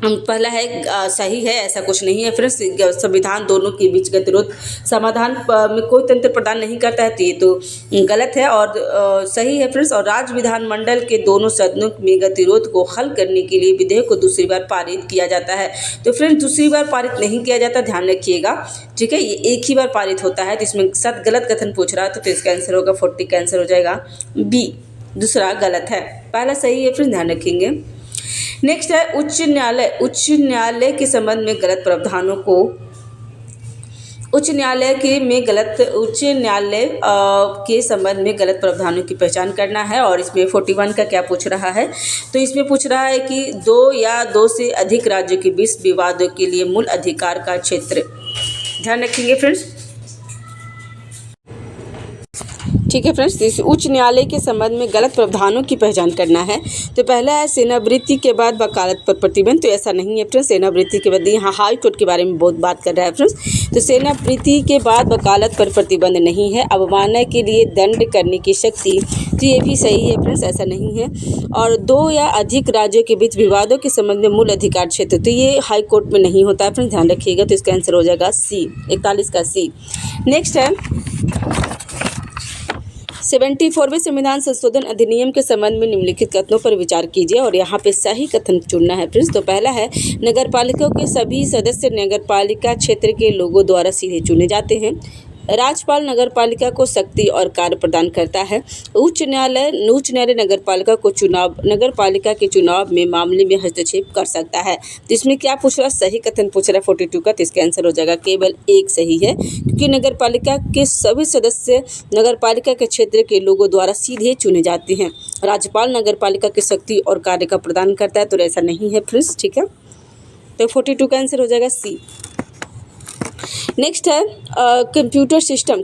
पहला है सही है, ऐसा कुछ नहीं है फ्रेंड्स, संविधान दोनों के बीच गतिरोध समाधान में कोई तंत्र प्रदान नहीं करता है, तो ये तो गलत है। और सही है फ्रेंड्स। और राज्य विधानमंडल के दोनों सदनों में गतिरोध को हल करने के लिए विधेयक को दूसरी बार पारित किया जाता है। तो फ्रेंड्स दूसरी बार पारित नहीं किया जाता, ध्यान रखिएगा, ठीक है, ये एक ही बार पारित होता है। तो इसमें गलत कथन पूछ रहा था, तो इसका आंसर होगा 40 का आंसर हो जाएगा बी, दूसरा गलत है, पहला सही है फ्रेंड्स, ध्यान रखेंगे। नेक्स्ट है उच्च न्यायालय के संबंध में गलत प्रावधानों को उच्च न्यायालय के संबंध में गलत प्रावधानों की पहचान करना है। और इसमें 41 का क्या पूछ रहा है, तो इसमें पूछ रहा है कि 2 या 2 से अधिक राज्यों के बीच विवादों के लिए मूल अधिकार का क्षेत्र, ध्यान रखेंगे फ्रेंड्स। ठीक है फ्रेंड्स, इस उच्च न्यायालय के संबंध में गलत प्रावधानों की पहचान करना है। तो पहला है सेनावृत्ति के बाद वकालत पर प्रतिबंध, तो ऐसा नहीं है फ्रेंड्स, सेनावृत्ति के बाद, यहाँ हाई कोर्ट के बारे में बहुत बात कर रहा है फ्रेंड्स, तो सेनावृत्ति के बाद वकालत पर प्रतिबंध नहीं है। अवमानना के लिए दंड करने की शक्ति, तो ये भी सही है फ्रेंड्स, ऐसा नहीं है। और 2 या अधिक राज्यों के बीच विवादों के संबंध में मूल अधिकार क्षेत्र, तो ये हाई कोर्ट में नहीं होता है फ्रेंड्स, ध्यान रखिएगा। तो इसका आंसर हो जाएगा सी, 41 का सी। नेक्स्ट है 74वें संविधान संशोधन अधिनियम के संबंध में निम्नलिखित कथनों पर विचार कीजिए और यहाँ पे सही कथन चुनना है फ्रेंड्स। तो पहला है, नगरपालिका के सभी सदस्य नगरपालिका क्षेत्र के लोगों द्वारा सीधे चुने जाते हैं। राज्यपाल नगरपालिका को शक्ति और कार्य प्रदान करता है। उच्च न्यायालय नगरपालिका के चुनाव में मामले में हस्तक्षेप कर सकता है। तो इसमें क्या पूछ रहा है, सही कथन पूछ रहा है 42 का। तो इसका आंसर हो जाएगा केवल एक सही है, क्योंकि नगरपालिका के सभी सदस्य नगरपालिका के क्षेत्र के लोगों द्वारा सीधे चुने जाते हैं। राज्यपाल नगरपालिका की शक्ति और कार्य का प्रदान करता है, तो ऐसा नहीं है फ्रेंड्स, ठीक है। तो 42 का आंसर हो जाएगा सी। नेक्स्ट है कंप्यूटर सिस्टम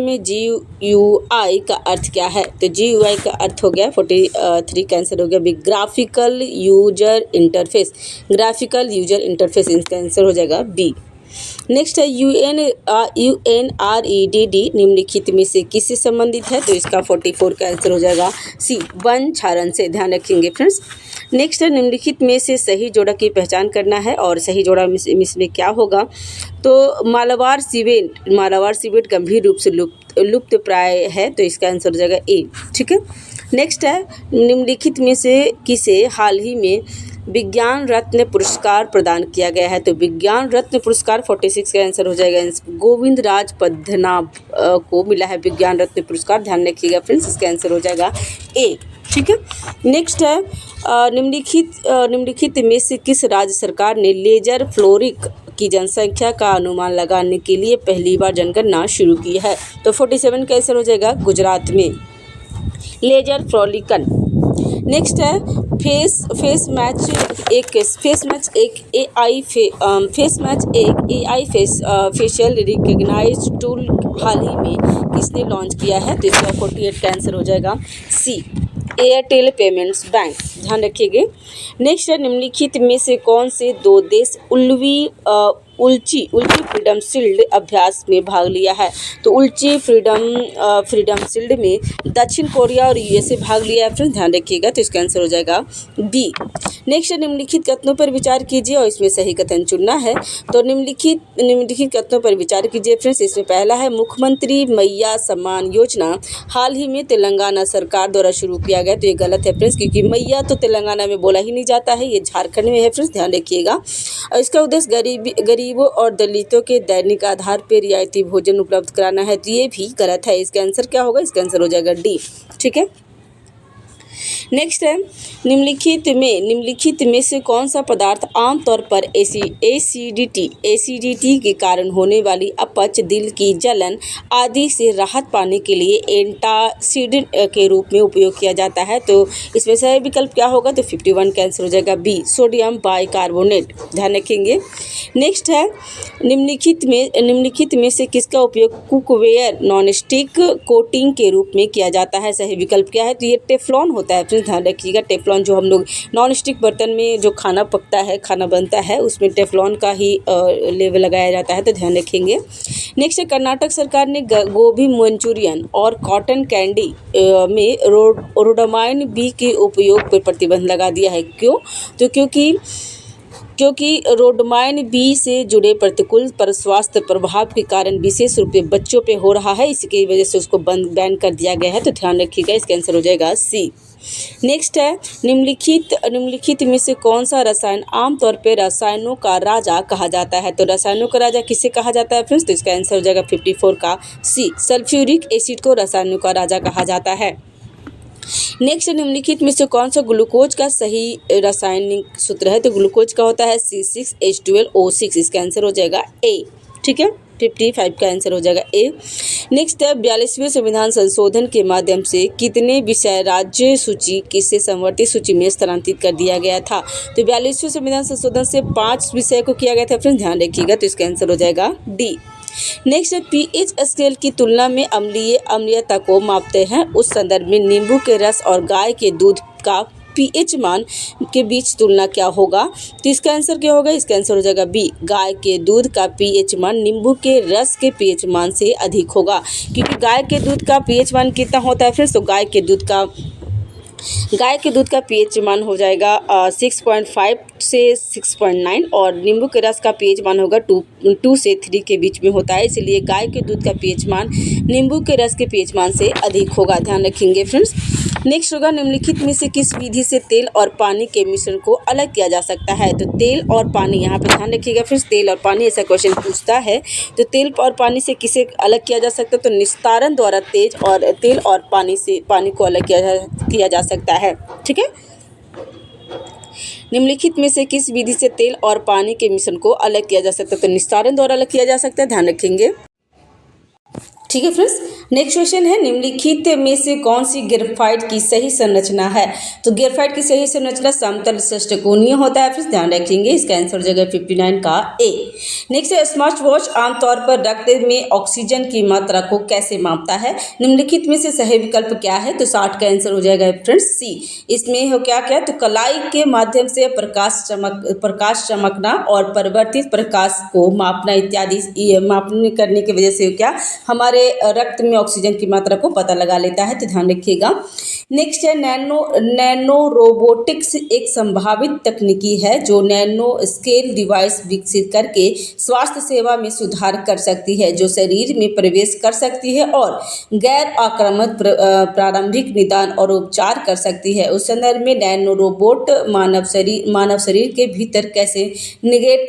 में GUI का अर्थ क्या है। तो GUI का अर्थ हो गया 43 का आंसर हो गया ग्राफिकल यूजर इंटरफेस। इसका आंसर हो जाएगा बी। नेक्स्ट है UNREDD निम्नलिखित में से किससे संबंधित है। तो इसका 44 का आंसर हो जाएगा सी, वन क्षारण से। ध्यान रखेंगे फ्रेंड्स। नेक्स्ट है, निम्नलिखित में से सही जोड़ा की पहचान करना है और सही जोड़ा इसमें क्या होगा। तो मालाबार सीवेट गंभीर रूप से लुप्त प्राय है। तो इसका आंसर हो जाएगा ए, ठीक है। नेक्स्ट है, निम्नलिखित में से किसे हाल ही में विज्ञान रत्न पुरस्कार प्रदान किया गया है। तो विज्ञान रत्न पुरस्कार 46 का आंसर हो जाएगा गोविंद राज पद्मनाभ को मिला है विज्ञान रत्न पुरस्कार। ध्यान रखिएगा फ्रेंड्स, इसका आंसर हो जाएगा ए, ठीक है। नेक्स्ट है, निम्नलिखित में से किस राज्य सरकार ने लेजर फ्लोरिक की जनसंख्या का अनुमान लगाने के लिए पहली बार जनगणना शुरू की है। तो 47 का आंसर हो जाएगा गुजरात में लेजर फ्लोरिकन। नेक्स्ट है, फेस मैच एक AI फेशियल रिकग्नाइज टूल हाल ही में किसने लॉन्च किया है। तो इसका 48 का आंसर हो जाएगा सी, एयरटेल पेमेंट्स बैंक। ध्यान रखिएगा। नेक्स्ट है, निम्नलिखित में से कौन से दो देश उल्ची फ्रीडम शील्ड अभ्यास में भाग लिया है। तो उल्ची फ्रीडम शील्ड में दक्षिण कोरिया और USA भाग लिया है फ्रेंड्स। ध्यान रखिएगा। तो इसका आंसर हो जाएगा बी। नेक्स्ट, निम्नलिखित कथनों पर विचार कीजिए और इसमें सही कथन चुनना है। तो निम्नलिखित कथनों पर विचार कीजिए फ्रेंड्स। इसमें पहला है, मुख्यमंत्री मैया सम्मान योजना हाल ही में तेलंगाना सरकार द्वारा शुरू किया गया। तो ये गलत है फ्रेंड्स, क्योंकि मैया तो तेलंगाना में बोला ही नहीं जाता है, ये झारखंड में है फ्रेंड्स। ध्यान रखिएगा। और इसका उद्देश्य गरीबों और दलितों के दैनिक आधार पर रियायती भोजन उपलब्ध कराना है। तो ये भी गलत है। इसका आंसर क्या होगा, इसका आंसर हो जाएगा डी, ठीक है। नेक्स्ट है, निम्नलिखित में से कौन सा पदार्थ आमतौर पर एसिडिटी के कारण होने वाली अपच, दिल की जलन आदि से राहत पाने के लिए एंटासिड के रूप में उपयोग किया जाता है। तो इसमें सही विकल्प क्या होगा। तो 51 का आंसर हो जाएगा बी, सोडियम बाइकार्बोनेट। ध्यान रखेंगे। नेक्स्ट है, निम्नलिखित में से किसका उपयोग कुकवेयर नॉनस्टिक कोटिंग के रूप में किया जाता है। सही विकल्प क्या है। तो ये टेफ्लॉन होता है। ध्यान रखिएगा। टेफ्लॉन जो हम लोग नॉन स्टिक बर्तन में जो खाना बनता है उसमें टेफ्लॉन का ही लेवल लगाया जाता है। तो ध्यान रखेंगे। नेक्स्ट है, कर्नाटक सरकार ने गोभी मंचूरियन और कॉटन कैंडी में रोडामाइन बी के उपयोग पर प्रतिबंध लगा दिया है। क्यों। तो क्योंकि रोडामाइन बी से जुड़े प्रतिकूल पर स्वास्थ्य प्रभाव के कारण विशेष रूप से बच्चों पे हो रहा है, इसकी वजह से उसको बैन कर दिया गया है। तो ध्यान रखिएगा। इसका आंसर हो जाएगा सी। नेक्स्ट है, निम्नलिखित में से कौन सा रसायन आमतौर पर रसायनों का राजा कहा जाता है। तो रसायनों का राजा किसे कहा जाता है फ्रेंड्स। तो इसका आंसर हो जाएगा 54 का सी, सल्फ्यूरिक एसिड को रसायनों का राजा कहा जाता है। नेक्स्ट, निम्नलिखित में से कौन सा ग्लूकोज का सही रासायनिक सूत्र है। तो ग्लूकोज का होता है C6H12O6। इसका आंसर हो जाएगा ए, ठीक है। 55 का आंसर हो जाएगा ए। नेक्स्ट है, 42वें संविधान संशोधन के माध्यम से कितने विषय राज्य सूची किसे समवर्ती सूची में स्थानांतरित कर दिया गया था। तो 42वें संविधान संशोधन से 5 विषय को किया गया था फ्रेंड्स। ध्यान रखिएगा। तो इसका आंसर हो जाएगा डी। नेक्स्ट, पीएच स्केल की तुलना में अम्लीयता को मापते हैं। उस संदर्भ में नींबू के रस और गाय के दूध का पीएच मान के बीच तुलना क्या होगा। तो इसका आंसर क्या होगा। इसका आंसर हो जाएगा बी, गाय के दूध का पीएच मान नींबू के रस के पीएच मान से अधिक होगा। क्योंकि गाय के दूध का पीएच मान कितना होता है फ्रेंड्स। तो गाय के दूध का गाय के दूध का पीएच मान हो जाएगा 6.5 से 6.9 और नींबू के रस का पीएच मान होगा 2 से 3 के बीच में होता है, इसलिए गाय के दूध का पीएच मान नींबू के रस के पीएच मान से अधिक होगा, ध्यान रखेंगे फ्रेंड्स। नेक्स्ट होगा निम्नलिखित में से किस विधि से तेल और पानी के मिश्रण को अलग किया जा सकता है। तो तेल और पानी, यहाँ पे ध्यान रखिएगा फ्रेंड्स, तेल और पानी ऐसा क्वेश्चन पूछता है तो तेल और पानी से किसे अलग किया जा सकता है, तो निस्तारण द्वारा तेल और पानी से पानी को अलग किया जा सकता है। ठीक है, निम्नलिखित में से किस विधि से तेल और पानी के मिश्रण को अलग किया जा सकता है, तो निस्तारण द्वारा अलग किया जा सकता है, ध्यान रखेंगे। ठीक है फ्रेंड्स, नेक्स्ट क्वेश्चन है निम्नलिखित में से कौन सी ग्रेफाइट की सही संरचना है। तो ग्रेफाइट की सही संरचना समतल षष्ठकोणीय होता है, फिर ध्यान रखेंगे, इसका आंसर हो जाएगा 59 का ए। नेक्स्ट है स्मार्ट वॉच आमतौर पर रक्त में ऑक्सीजन की मात्रा को कैसे मापता है। निम्नलिखित में से सही विकल्प क्या है, तो 60 का आंसर हो जाएगा फ्रेंड्स सी। इसमें हो क्या क्या, तो कलाई के माध्यम से प्रकाश चमकना और परिवर्तित प्रकाश को मापना इत्यादि मापने करने की वजह से क्या हमारे रक्त में ऑक्सीजन की मात्रा को पता लगा लेता है, तो ध्यान रखिएगा। नेक्स्ट है नैनो रोबोटिक्स एक संभावित तकनीकी है जो नैनो स्केल डिवाइस विकसित करके स्वास्थ्य सेवा में सुधार कर सकती है, जो शरीर में प्रवेश कर सकती है और गैर आक्रामक प्रारंभिक निदान और उपचार कर सकती है। उस संदर्भ में नैनो रोबोट मानव शरीर के भीतर कैसे नेविगेट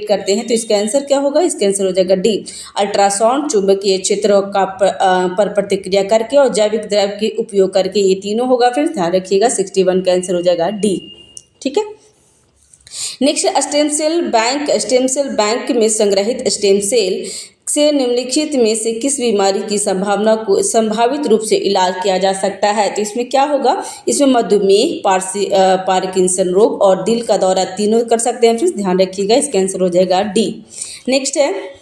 करते हैं, तो इसका आंसर क्या होगा, इसका आंसर हो जाएगा डी। अल्ट्रासाउंड, चुंबकीय क्षेत्रों का पर प्रतिक्रिया करके और जैविक द्रव के उपयोग करके, ये तीनों होगा, फिर ध्यान रखिएगा 61 का आंसर हो जाएगा डी। ठीक है, नेक्स्ट स्टेम सेल बैंक में संग्रहित स्टेम सेल से निम्नलिखित में से किस बीमारी की संभावना को संभावित रूप से इलाज किया जा सकता है। तो इसमें क्या होगा, इसमें मधुमेह, पार्किंसन रोग और दिल का दौरा तीनों कर सकते हैं, फिर ध्यान रखिएगा, इसका आंसर हो जाएगा डी। नेक्स्ट है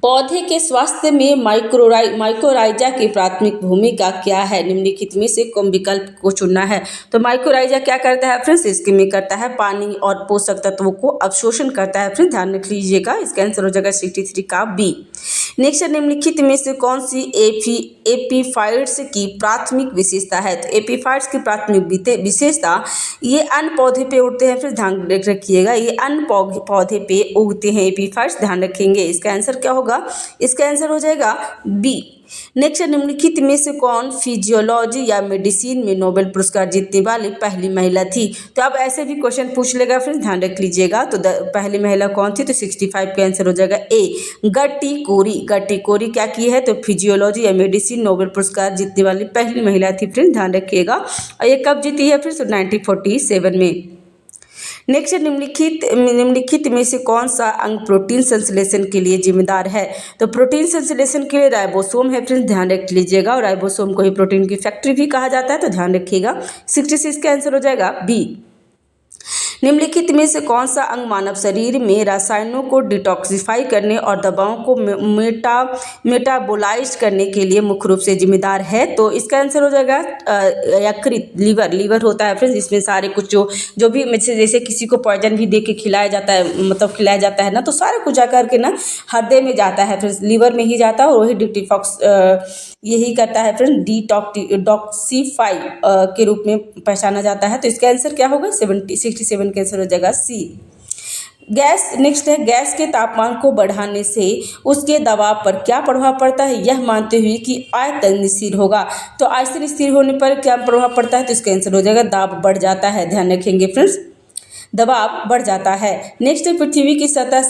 पौधे के स्वास्थ्य में माइकोराइजा की प्राथमिक भूमिका क्या है। निम्नलिखित में से कौन विकल्प को चुनना है। तो माइकोराइजा क्या करता है फ्रेंड्स, इसके में करता है पानी और पोषक तत्वों को अवशोषण करता है, फिर ध्यान रख लीजिएगा, इसका आंसर हो जाएगा 63 का बी। नेक्स्ट निम्नलिखित में से कौन सी एपीफाइट्स की प्राथमिक विशेषता है। तो एपीफाइट्स की प्राथमिक विशेषता, ये अन्य पौधे पे उगते हैं, फिर ध्यान रखिएगा, ये अन्य पौधे पे उगते हैं एपीफाइट्स, ध्यान रखेंगे, इसका आंसर क्या होगा, इसका आंसर हो जाएगा बी। नेक्स्ट निम्नलिखित में से कौन फिजियोलॉजी या मेडिसिन में नोबेल पुरस्कार जीतने वाली पहली महिला थी। तो अब ऐसे भी क्वेश्चन पूछ लेगा, फिर ध्यान रख लीजिएगा। तो पहली महिला कौन थी, तो 65 का आंसर हो जाएगा ए, गट्टी कोरी क्या की है, तो फिजियोलॉजी या मेडिसिन नोबेल पुरस्कार जीतने वाली पहली महिला थी, फिर ध्यान रखिएगा। और ये कब जीती है, फिर 1947 में। नेक्स्ट निम्नलिखित में से कौन सा अंग प्रोटीन संश्लेषण के लिए जिम्मेदार है। तो प्रोटीन संश्लेषण के लिए राइबोसोम है, फ्रेंड्स ध्यान रख लीजिएगा, और राइबोसोम को ही प्रोटीन की फैक्ट्री भी कहा जाता है, तो ध्यान रखिएगा, 66 का आंसर हो जाएगा बी। निम्नलिखित में से कौन सा अंग मानव शरीर में रसायनों को डिटॉक्सिफाई करने और दवाओं को मेटाबोलाइज करने के लिए मुख्य रूप से जिम्मेदार है। तो इसका आंसर हो जाएगा यकृत, लीवर होता है फ्रेंड्स, इसमें सारे कुछ जो भी जैसे किसी को पॉइजन भी दे के खिलाया जाता है ना, तो सारा कुछ जाकर के ना हृदय में जाता है, फ्रेंड्स लीवर में ही जाता है, और वही डिटॉक्स यही करता है फ्रेंड्स, डिटॉक्सिफाई के रूप में पहचाना जाता है। तो इसका आंसर क्या होगा, 67 का आंसर हो जाएगा सी। नेक्स्ट है गैस के तापमान को बढ़ाने से उसके दबाव पर क्या प्रभाव पड़ता है, यह मानते हुए कि आयतन स्थिर होगा। तो आयतन स्थिर होने पर क्या प्रभाव पड़ता है, तो इसका आंसर हो जाएगा दाब बढ़ जाता है, ध्यान रखेंगे फ्रेंड्स, दबाव बढ़ जाता है। नेक्स्ट पृथ्वी की सतह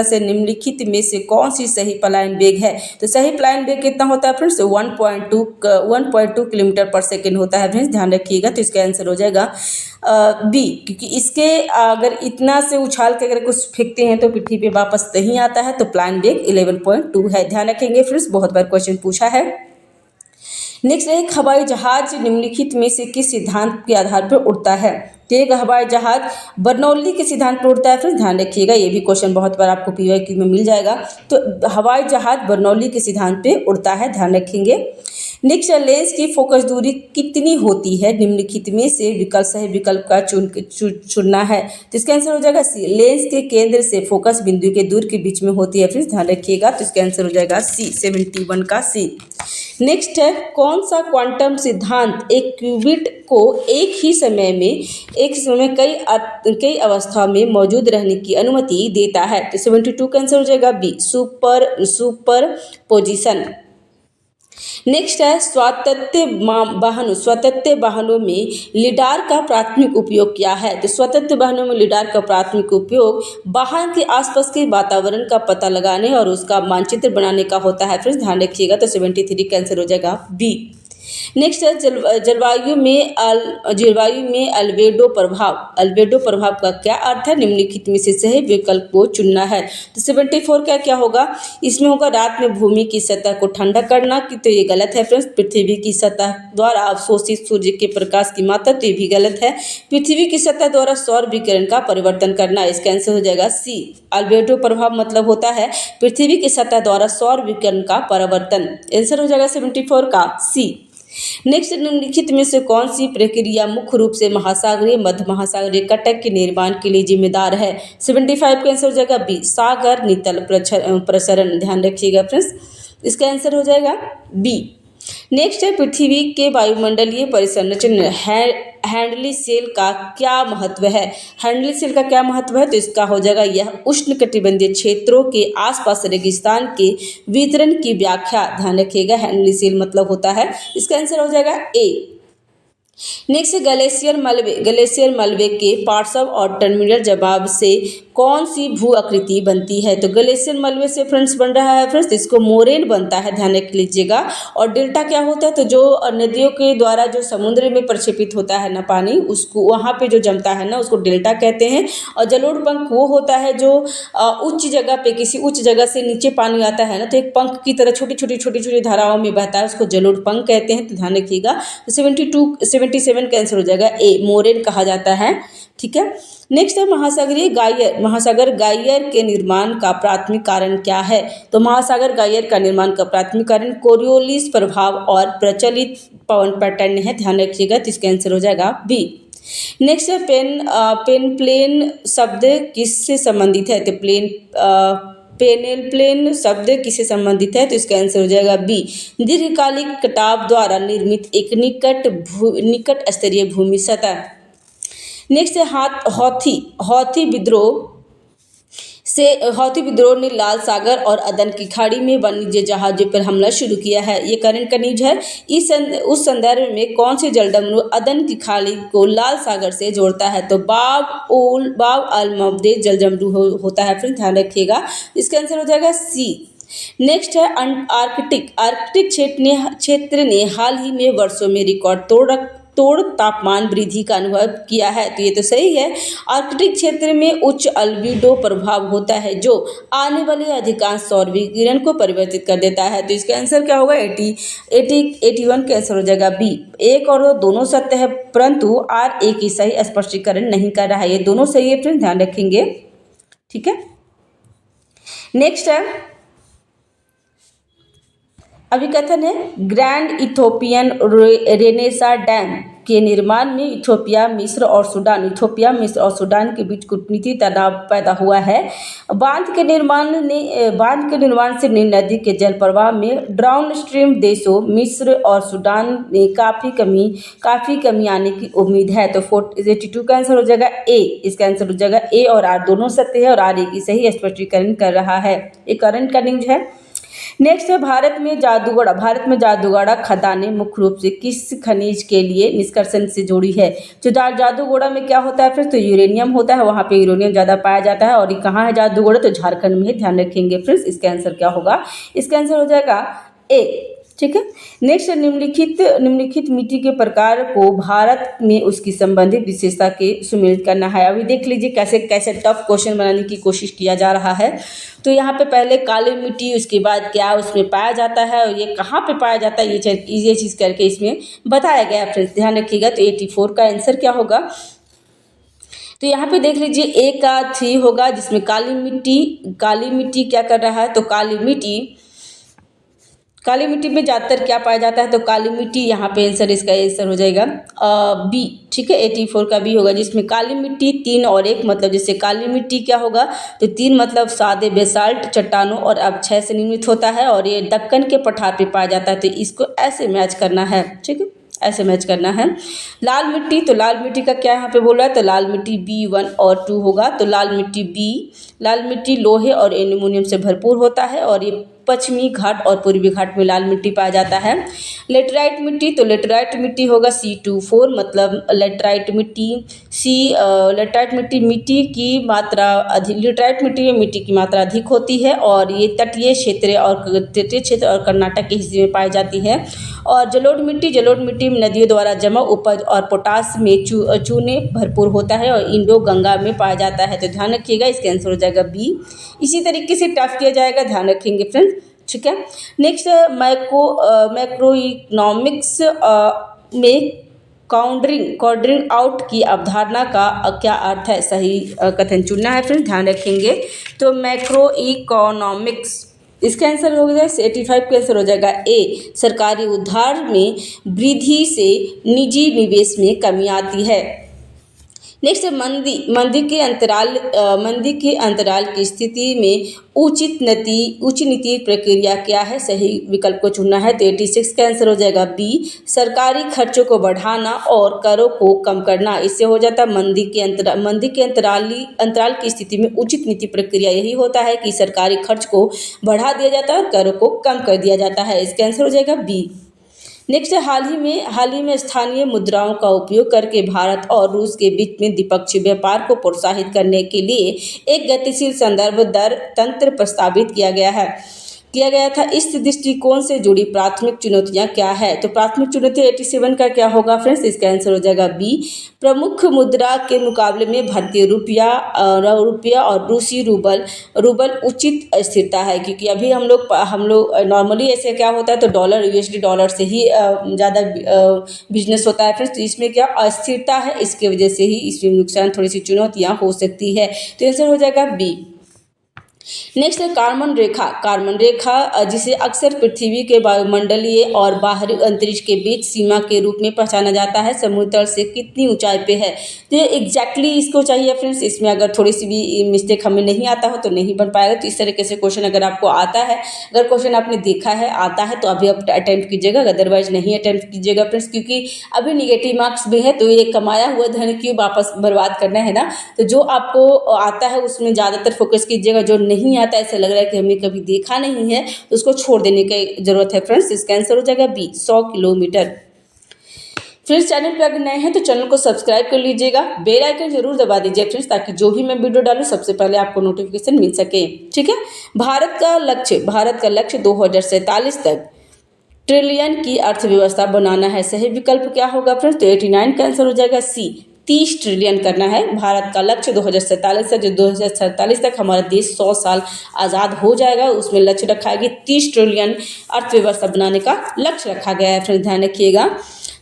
से निम्नलिखित में से कौन सी सही पलायन वेग है। तो सही पलायन वेग कितना होता है फ्रेंड्स, 1.2 किलोमीटर पर सेकेंड होता है, फ्रेंड्स ध्यान रखिएगा। तो इसका आंसर हो जाएगा बी, क्योंकि इसके अगर इतना से उछाल के अगर कुछ फेंकते हैं तो पृथ्वी पे वापस नहीं आता है, तो पलायन वेग 11.2 है, ध्यान रखेंगे फ्रेंड्स, बहुत बार क्वेश्चन पूछा है। नेक्स्ट एक हवाई जहाज निम्नलिखित में से किस सिद्धांत के आधार पर उड़ता है। तो एक हवाई जहाज बर्नौली के सिद्धांत पर उड़ता है, फिर ध्यान रखिएगा, ये भी क्वेश्चन बहुत बार आपको PYQ में मिल जाएगा। तो हवाई जहाज बर्नौली के सिद्धांत पे उड़ता है, ध्यान रखेंगे। नेक्स्ट लेंस की फोकस दूरी कितनी होती है, निम्नलिखित में से सही विकल्प का चुनना है। तो इसका आंसर हो जाएगा सी, लेंस के केंद्र से फोकस बिंदु के दूर के बीच में होती है, फिर ध्यान रखिएगा। तो इसका आंसर हो जाएगा सी, 71 का सी। नेक्स्ट है, कौन सा क्वांटम सिद्धांत एक क्यूबिट को एक समय में कई अवस्था में मौजूद रहने की अनुमति देता है? तो 72 का आंसर हो जाएगा बी, सुपर पोजिशन। नेक्स्ट है, स्वायत्त वाहनों में लिडार का प्राथमिक उपयोग क्या है? तो स्वायत्त वाहनों में लिडार का प्राथमिक उपयोग वाहन के आसपास के वातावरण का पता लगाने और उसका मानचित्र बनाने का होता है। फ्रेंड्स ध्यान रखिएगा। तो 73 का आंसर हो जाएगा बी। नेक्स्ट है, जलवायु में अल्बेडो प्रभाव का क्या अर्थ है? निम्नलिखित में से सही विकल्प को चुनना है। तो 74 का क्या होगा? इसमें होगा रात में भूमि की सतह को ठंडा करना, कि तो ये गलत है फ्रेंड्स। पृथ्वी की सतह द्वारा अवशोषित सूर्य के प्रकाश की मात्रा, तो ये भी गलत है। पृथ्वी की सतह द्वारा सौर विकिरण का परिवर्तन करना, इसका आंसर हो जाएगा सी। अल्बेडो प्रभाव मतलब होता है पृथ्वी की सतह द्वारा सौर विकिरण का परिवर्तन। आंसर हो जाएगा 74 का सी। नेक्स्ट, निम्नलिखित में से कौन सी प्रक्रिया मुख्य रूप से महासागरीय मध्य महासागरीय कटक के निर्माण के लिए जिम्मेदार है? 75 का आंसर हो जाएगा बी, सागर नितल प्रसरण। ध्यान रखिएगा फ्रेंड्स, इसका आंसर हो जाएगा बी। नेक्स्ट है, पृथ्वी के वायुमंडलीय परिसंरचना हैंडली सेल का क्या महत्व है? हैंडली सेल का क्या महत्व है? तो इसका हो जाएगा, यह उष्णकटिबंधीय क्षेत्रों के आसपास रेगिस्तान के वितरण की व्याख्या। ध्यान रखिएगा, हैंडली सेल मतलब होता है, इसका आंसर हो जाएगा ए। नेक्स्ट, ग्लेशियर मलबे के पार्श्व और टर्मिनल जवाब से कौन सी भू आकृति बनती है? तो ग्लेशियर मलबे से फ्रेंड्स बन रहा है फ्रेंड्स, इसको मोरेन बनता है, ध्यान रख लीजिएगा। और डेल्टा क्या होता है? तो जो नदियों के द्वारा जो समुद्र में प्रक्षेपित होता है ना पानी, उसको वहाँ पे जो जमता है ना, उसको डेल्टा कहते हैं। और जलोढ़ पंख वो होता है जो उच्च जगह पे, किसी उच्च जगह से नीचे पानी आता है ना, तो एक पंख की तरह छोटी छोटी धाराओं में बहता है, उसको जलोढ़ पंख कहते हैं। तो ध्यान रखिएगा। तो 77 का आंसर हो जाएगा ए, मोरेन कहा जाता है। ठीक है। नेक्स्ट है, महासागर गाइयर के निर्माण का प्राथमिक कारण क्या है? तो महासागर गाइयर का निर्माण का प्राथमिक कारण कोरियोलिस प्रभाव और प्रचलित पवन पैटर्न है। ध्यान रखिएगा। तो इसका आंसर हो जाएगा बी। नेक्स्ट है, प्लेन शब्द किससे संबंधित है? तो प्लेन शब्द किससे संबंधित है? तो इसका आंसर हो जाएगा बी, दीर्घकालिक कटाव द्वारा निर्मित एक निकट स्तरीय भूमि सतह। नेक्स्ट है, हौथी विद्रोह ने लाल सागर और अदन की खाड़ी में वाणिज्य जहाजों पर हमला शुरू किया है। ये करंट का न्यूज है। उस संदर्भ में कौन से जलडमरू अदन की खाड़ी को लाल सागर से जोड़ता है? तो बाब अल मबदे जलडमरू होता है। फिर ध्यान रखिएगा, इसका आंसर हो जाएगा सी। नेक्स्ट है, आर्कटिक क्षेत्र ने हाल ही में वर्षों में रिकॉर्ड तोड़ तापमान वृद्धि का अनुभव किया है। तो ये तो सही है। आर्कटिक क्षेत्र में उच्च अल्बेडो प्रभाव होता है जो आने वाले अधिकांश सौर विकिरण को परिवर्तित कर देता है। तो इसका आंसर क्या होगा? 81 का आंसर हो जाएगा बी। एक और दो दोनों सत्य है, परंतु आर एक ही सही स्पष्टीकरण नहीं कर रहा है। ये दोनों सही है, फ्रेंड ध्यान रखेंगे। ठीक है। नेक्स्ट है, अभिकथन है, ग्रैंड इथोपियन रेनेसा डैम के निर्माण में इथोपिया, मिस्र और सूडान के बीच कूटनीतिक तनाव पैदा हुआ है। बांध के निर्माण से नील नदी के जल प्रवाह में डाउन स्ट्रीम देशों मिस्र और सूडान में काफ़ी कमी आने की उम्मीद है। तो 82 का आंसर हो जाएगा ए। इसका आंसर हो जाएगा ए और आर दोनों सत्य है और आर एक ही सही स्पष्टीकरण कर रहा है। एक करंट का न्यूज है। नेक्स्ट है, भारत में जादूगोड़ा खदानें मुख्य रूप से किस खनिज के लिए निष्कर्षण से जुड़ी है? जो जादूगोड़ा में क्या होता है? फिर तो यूरेनियम होता है, वहाँ पे यूरेनियम ज़्यादा पाया जाता है। और ये कहाँ है जादूगोड़ा? तो झारखंड में है। ध्यान रखेंगे फ्रेंड्स। इसका आंसर क्या होगा? इसका आंसर हो जाएगा ए। ठीक है। नेक्स्ट, निम्नलिखित मिट्टी के प्रकार को भारत में उसकी संबंधित विशेषता के सुमेलित करना है। अभी देख लीजिए कैसे कैसे टफ क्वेश्चन बनाने की कोशिश किया जा रहा है। तो यहाँ पे पहले काली मिट्टी, उसके बाद क्या उसमें पाया जाता है और ये कहाँ पे पाया जाता है, ये चीज़ करके इसमें बताया गया है। फ्रेंड्स ध्यान रखिएगा। तो 84 का आंसर क्या होगा? तो यहाँ पे देख लीजिए ए का 3 होगा, जिसमें काली मिट्टी क्या कर रहा है? तो काली मिट्टी काली मिट्टी में ज़्यादातर क्या पाया जाता है, तो काली मिट्टी यहाँ पे इसका आंसर हो जाएगा बी। ठीक है, 84 का बी होगा, जिसमें काली मिट्टी 3 और 1 मतलब जैसे काली मिट्टी क्या होगा, तो 3 मतलब सादे बेसाल्ट चट्टानों और अक्षय से निर्मित होता है और ये दक्कन के पठार पे पाया जाता है, तो इसको ऐसे मैच करना है। ठीक है, ऐसे मैच करना है। लाल मिट्टी, तो लाल मिट्टी का क्या यहाँ पे बोल रहा है, तो लाल मिट्टी B1 और 2 होगा, तो लाल मिट्टी बी। लाल मिट्टी लोहे और एल्यूमिनियम से भरपूर होता है और ये पश्चिमी घाट और पूर्वी घाट में लाल मिट्टी पाया जाता है। लेटराइट मिट्टी, तो लेटराइट मिट्टी होगा C24 मतलब लेटराइट मिट्टी लेटराइट मिट्टी की मात्रा अधिक, लेटराइट मिट्टी में मिट्टी की मात्रा अधिक होती है और ये तटीय क्षेत्र और कर्नाटक के हिस्से में पाई जाती है। और जलोढ़ मिट्टी में नदियों द्वारा जमा उपज और पोटास में चूने भरपूर होता है और इंडो गंगा में पाया जाता है, तो ध्यान रखिएगा, इसका आंसर हो जाएगा बी। इसी तरीके से टफ किया जाएगा, ध्यान रखेंगे फ्रेंड्स। ठीक है, नेक्स्ट मैक्रो इकोनॉमिक्स में कॉर्डरिंग आउट की अवधारणा का क्या अर्थ है, सही कथन चुनना है फ्रेंड्स, ध्यान रखेंगे। तो मैक्रो इकोनॉमिक्स, इसका आंसर हो जाएगा 85 का आंसर हो जाएगा ए। सरकारी उधार में वृद्धि से निजी निवेश में कमी आती है। नेक्स्ट, मंदी के अंतराल की स्थिति में उच्च नीति प्रक्रिया क्या है, सही विकल्प को चुनना है, तो 86 का आंसर हो जाएगा बी। सरकारी खर्चों को बढ़ाना और करों को कम करना, इससे हो जाता है मंदी के अंतराल की स्थिति में उचित नीति प्रक्रिया यही होता है कि सरकारी खर्च को बढ़ा दिया जाता है और करों को कम कर दिया जाता है, इसका आंसर हो जाएगा बी। नेक्स्ट, हाल ही में स्थानीय मुद्राओं का उपयोग करके भारत और रूस के बीच में द्विपक्षीय व्यापार को प्रोत्साहित करने के लिए एक गतिशील संदर्भ दर तंत्र प्रस्तावित किया गया था। इस दृष्टिकोण से जुड़ी प्राथमिक चुनौतियां क्या है, तो प्राथमिक चुनौती 87 का क्या होगा फ्रेंड्स, इसका आंसर हो जाएगा बी। प्रमुख मुद्रा के मुकाबले में भारतीय रुपया और रूसी रूबल उचित स्थिरता है, क्योंकि अभी हम लोग नॉर्मली ऐसे क्या होता है, तो डॉलर USD डॉलर से ही ज़्यादा बिजनेस होता है फ्रेंड्स, तो इसमें क्या अस्थिरता है, इसके वजह से ही इसमें नुकसान थोड़ी सी चुनौतियाँ हो सकती है, तो आंसर हो जाएगा बी। नेक्स्ट है कार्बन रेखा जिसे अक्सर पृथ्वी के वायुमंडलीय और बाहरी अंतरिक्ष के बीच सीमा के रूप में पहचाना जाता है, समुद्र तल से कितनी ऊंचाई पे है, तो ये एग्जैक्टली इसको चाहिए फ्रेंड्स। इसमें अगर थोड़ी सी भी मिस्टेक हमें नहीं आता हो तो नहीं बन पाएगा, तो इस तरीके से क्वेश्चन अगर आपको आता है, अगर क्वेश्चन आपने देखा है आता है तो अभी आप अटेम्प्ट कीजिएगा, अदरवाइज नहीं अटेम्प्ट कीजिएगा फ्रेंड्स, क्योंकि अभी निगेटिव मार्क्स भी है, तो ये कमाया हुआ धन क्यों वापस बर्बाद करना है ना। तो जो आपको आता है उसमें ज़्यादातर फोकस कीजिएगा, जो नहीं आता ऐसा लग रहा है कि हमने कभी देखा नहीं है तो उसको छोड़ देने की जरूरत है फ्रेंड्स, इसका आंसर हो जाएगा बी 100 किलोमीटर। फ्रेंड्स, चैनल पर अगर नए हैं तो चैनल को सब्सक्राइब कर लीजिएगा, बेल आइकन जरूर दबा दीजिए फ्रेंड्स, ताकि जो भी मैं वीडियो डालूं सबसे पहले आपको नोटिफिकेशन मिल सके। ठीक है, भारत का लक्ष्य 2047 तक ट्रिलियन की अर्थव्यवस्था बनाना है, सही विकल्प क्या होगा फ्रेंड्स, तो 89 का आंसर हो जाएगा सी 30 ट्रिलियन करना है। भारत का लक्ष्य 2047 से जो 2047 तक हमारा देश 100 साल आज़ाद हो जाएगा, उसमें लक्ष्य रखा है कि 30 ट्रिलियन अर्थव्यवस्था बनाने का लक्ष्य रखा गया है फ्रेंड्स, ध्यान रखिएगा।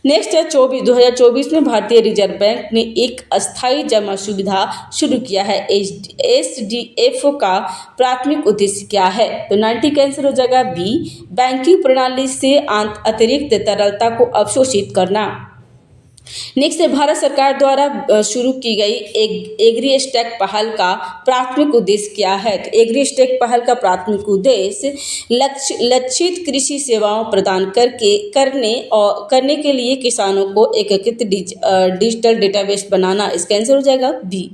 नेक्स्ट है 2024 में भारतीय रिजर्व बैंक ने एक अस्थायी जमा सुविधा शुरू किया है, SDF का प्राथमिक उद्देश्य क्या है, तो 90 का आंसर हो जाएगा बी बैंकिंग प्रणाली से अतिरिक्त तरलता को अवशोषित करना। नेक्स्ट है भारत सरकार द्वारा शुरू की गई एग्री स्टेक पहल का प्राथमिक उद्देश्य क्या है, तो एग्री स्टेक पहल का प्राथमिक उद्देश्य लक्षित कृषि सेवाओं प्रदान करने के लिए किसानों को एकीकृत डिजिटल डेटाबेस बनाना, इसका आंसर हो जाएगा बी।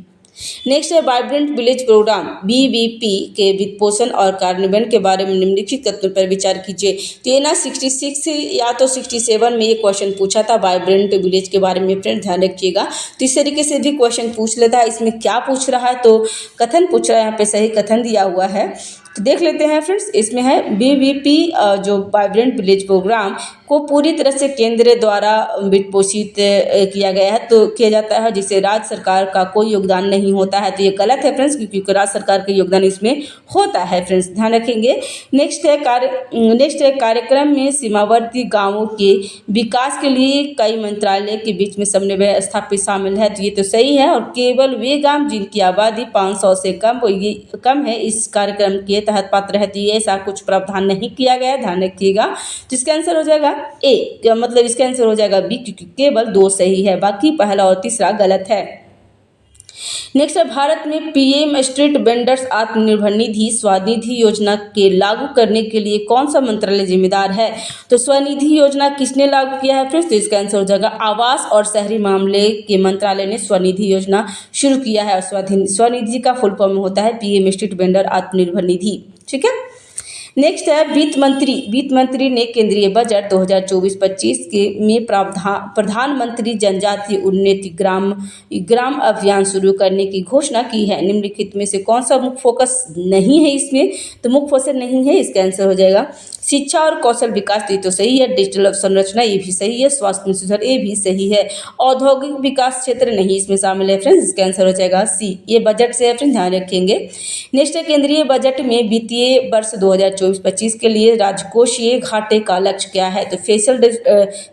नेक्स्ट है वाइब्रेंट विलेज प्रोग्राम BVP के वित्तपोषण और कार्यान्वयन के बारे में निम्नलिखित तथ्यों पर विचार कीजिए, तो ये ना 66 या तो 67 में ये क्वेश्चन पूछा था वाइब्रेंट विलेज के बारे में फ्रेंड, ध्यान रखिएगा। तो इस तरीके से भी क्वेश्चन पूछ लेता है, इसमें क्या पूछ रहा है, तो कथन पूछ रहा है, यहाँ पे सही कथन दिया हुआ है, तो देख लेते हैं फ्रेंड्स। इसमें है BVP जो वाइब्रेंट विलेज प्रोग्राम को पूरी तरह से केंद्र द्वारा वित्त पोषित किया गया है, तो किया जाता है, जिससे राज्य सरकार का कोई योगदान नहीं होता है। तो ये गलत है फ्रेंड्स, क्योंकि राज्य सरकार का योगदान इसमें होता है फ्रेंड्स, ध्यान रखेंगे। नेक्स्ट है कार्यक्रम में सीमावर्ती गांवों के विकास के लिए कई मंत्रालय के बीच में समन्वय स्थापित शामिल है। तो ये तो सही है, और केवल वे गांव जिनकी आबादी 500 से कम है इस कार्यक्रम के तहत पात्र है। तो ये ऐसा कुछ प्रावधान नहीं किया गया, ध्यान रखिएगा। तो इसका आंसर हो जाएगा ए, मतलब इसका आंसर हो जाएगा बी, क्योंकि केवल 2 सही है, बाकी पहला और तीसरा गलत है। नेक्स्ट है, भारत में PM street vendors Atmanirbhar Nidhi Svanidhi योजना के लागू करने के लिए कौन सा मंत्रालय जिम्मेदार है? तो स्वनिधि योजना किसने लागू किया है फ्रेंड्स? तो इसका आंसर हो जाएगा आवास और शहरी मामले के मंत्रालय ने स्वनिधि योजना शुरू किया है। स्वनिधि का फुल फॉर्म होता है PM street vendor Atmanirbhar Nidhi, ठीक है। नेक्स्ट है, वित्त मंत्री ने केंद्रीय बजट 2024-25 के में प्रधानमंत्री जनजातीय उन्नति ग्राम अभियान शुरू करने की घोषणा की है। निम्नलिखित में से कौन सा मुख्य फोकस नहीं है इसमें? तो मुख्य फोकस नहीं है, इसका आंसर हो जाएगा शिक्षा और कौशल विकास, तो ये तो सही है। डिजिटल संरचना, ये भी सही है। स्वास्थ्य में सुधार, ये भी सही है। औद्योगिक विकास क्षेत्र नहीं इसमें शामिल है फ्रेंड्स, इसका आंसर हो जाएगा सी। ये बजट से है फ्रेंड्स, ध्यान रखेंगे। नेक्स्ट है, केंद्रीय बजट में वित्तीय वर्ष 2024-25 के लिए राजकोषीय घाटे का लक्ष्य क्या है? तो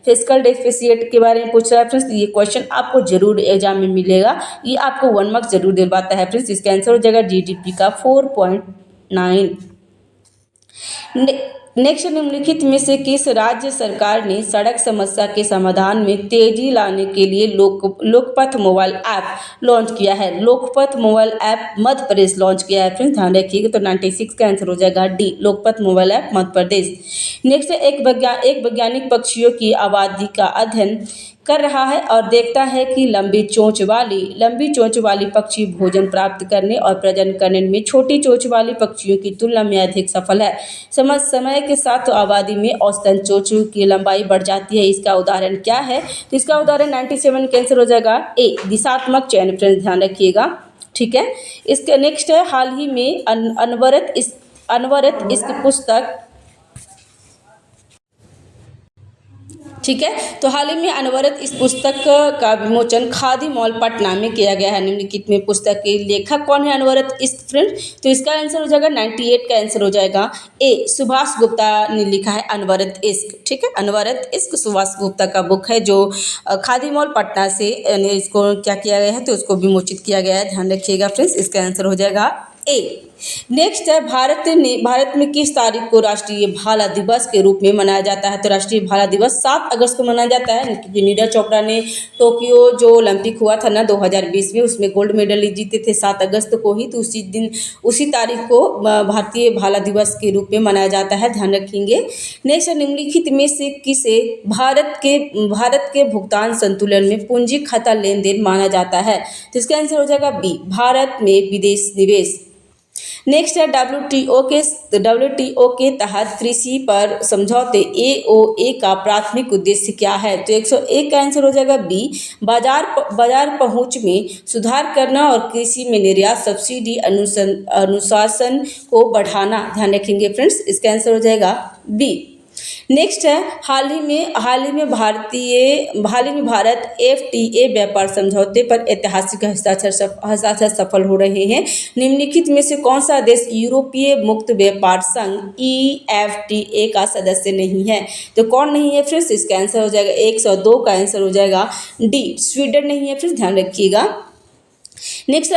फिस्कल डेफिसिट के बारे में पूछ रहा है फ्रेंड्स। ये क्वेश्चन आपको जरूर एग्जाम में मिलेगा, ये आपको 1 मार्क्स जरूर दिलवाता है फ्रेंड्स। इसका आंसर हो जाएगा जीडीपी का 4.9। नेक्स्ट, निम्नलिखित में से किस राज्य सरकार ने सड़क समस्या के समाधान में तेजी लाने के लिए लोकपथ मोबाइल ऐप लॉन्च किया है? Lokpath mobile app Madhya Pradesh launch किया है फ्रेंड्स, ध्यान रखिएगा। तो 96 का आंसर हो जाएगा D, Lokpath mobile app Madhya Pradesh. Next है, एक वैज्ञानिक पक्षियों की आबादी का अध्ययन कर रहा है और देखता है कि लंबी चोंच वाली पक्षी भोजन प्राप्त करने और प्रजनन करने में छोटी चोंच वाली पक्षियों की तुलना में अधिक सफल है। समय के साथ आबादी में औसतन चोंच की लंबाई बढ़ जाती है। इसका उदाहरण क्या है? तो इसका उदाहरण 97 का आंसर हो जाएगा ए, दिशात्मक चयन फ्रेंड्स, ध्यान रखिएगा, ठीक है। इसका नेक्स्ट है, हाल ही में अनवरत इश्क पुस्तक, ठीक है। तो हाल ही में अनवरत इस पुस्तक का विमोचन खादी मॉल पटना में किया गया है। निम्नलिखित में पुस्तक के लेखक कौन है अनवरत इश्क फ्रेंड्स? तो इसका आंसर हो जाएगा 98 का आंसर हो जाएगा ए, सुभाष गुप्ता ने लिखा है अनवरत इश्क, ठीक है। अनवरत इश्क सुभाष गुप्ता का बुक है, जो खादी मॉल पटना से इसको क्या किया गया है, तो उसको विमोचित किया गया है, ध्यान रखिएगा फ्रेंड्स। इसका आंसर हो जाएगा ए। नेक्स्ट है, भारत में किस तारीख को राष्ट्रीय भाला दिवस के रूप में मनाया जाता है? तो राष्ट्रीय भाला दिवस 7 अगस्त को मनाया जाता है, क्योंकि नीरज चोपड़ा ने टोक्यो जो ओलंपिक हुआ था ना 2020 में, उसमें गोल्ड मेडल जीते थे 7 अगस्त को ही। तो उसी तारीख को भारतीय भाला दिवस के रूप में मनाया जाता है, ध्यान रखेंगे। नेक्स्ट है, निम्नलिखित में से किसे भारत के भुगतान संतुलन में पूंजी खाता लेन देन माना जाता है? तो इसका आंसर हो जाएगा बी, भारत में विदेश निवेश। नेक्स्ट है, WTO के तहत कृषि पर समझौते AOA का प्राथमिक उद्देश्य क्या है? तो 101 का आंसर हो जाएगा बी, बाजार पहुंच में सुधार करना और कृषि में निर्यात सब्सिडी अनुशासन को बढ़ाना, ध्यान रखेंगे फ्रेंड्स। इसका आंसर हो जाएगा बी। नेक्स्ट है, हाल ही में भारत FTA व्यापार समझौते पर ऐतिहासिक हस्ताक्षर सफल हो रहे हैं। निम्नलिखित में से कौन सा देश यूरोपीय मुक्त व्यापार संघ EFTA का सदस्य नहीं है? तो कौन नहीं है फ्रेंड्स? इसका आंसर हो जाएगा 102 का आंसर हो जाएगा डी, स्वीडन नहीं है फ्रेंड्स, ध्यान रखिएगा। नेक्स्ट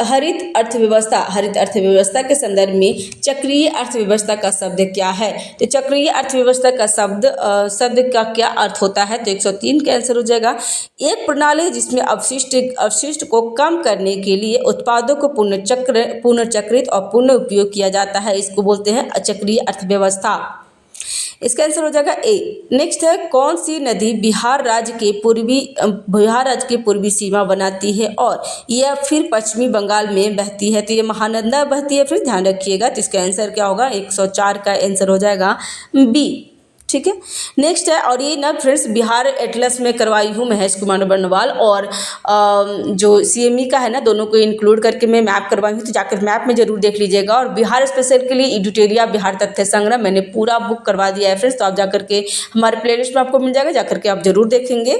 हरित अर्थव्यवस्था के संदर्भ में चक्रीय अर्थव्यवस्था का शब्द क्या है? तो चक्रीय अर्थव्यवस्था का शब्द का क्या अर्थ होता है? तो 103 का आंसर हो जाएगा एक प्रणाली जिसमें अपशिष्ट को कम करने के लिए उत्पादों को पुनर्चक्रित और पुनः उपयोग किया जाता है, इसको बोलते हैं चक्रीय अर्थव्यवस्था। इसका आंसर हो जाएगा ए। नेक्स्ट है, कौन सी नदी बिहार राज्य के पूर्वी सीमा बनाती है और यह फिर पश्चिमी बंगाल में बहती है? तो ये महानंदा बहती है, फिर ध्यान रखिएगा। तो इसका आंसर क्या होगा? 104 का आंसर हो जाएगा बी, ठीक है। नेक्स्ट है, और ये ना फ्रेंड्स बिहार एटलस में करवाई हूँ महेश कुमार बर्नवाल और जो CME का है ना, दोनों को इंक्लूड करके मैं मैप करवाई हूँ, तो जाकर मैप में जरूर देख लीजिएगा। और बिहार स्पेशल के लिए एडिटोरिया बिहार तथ्य संग्रह मैंने पूरा बुक करवा दिया है फ्रेंड्स, तो आप जाकर के हमारे प्लेलिस्ट में आपको मिल जाएगा, जाकर के आप जरूर देखेंगे।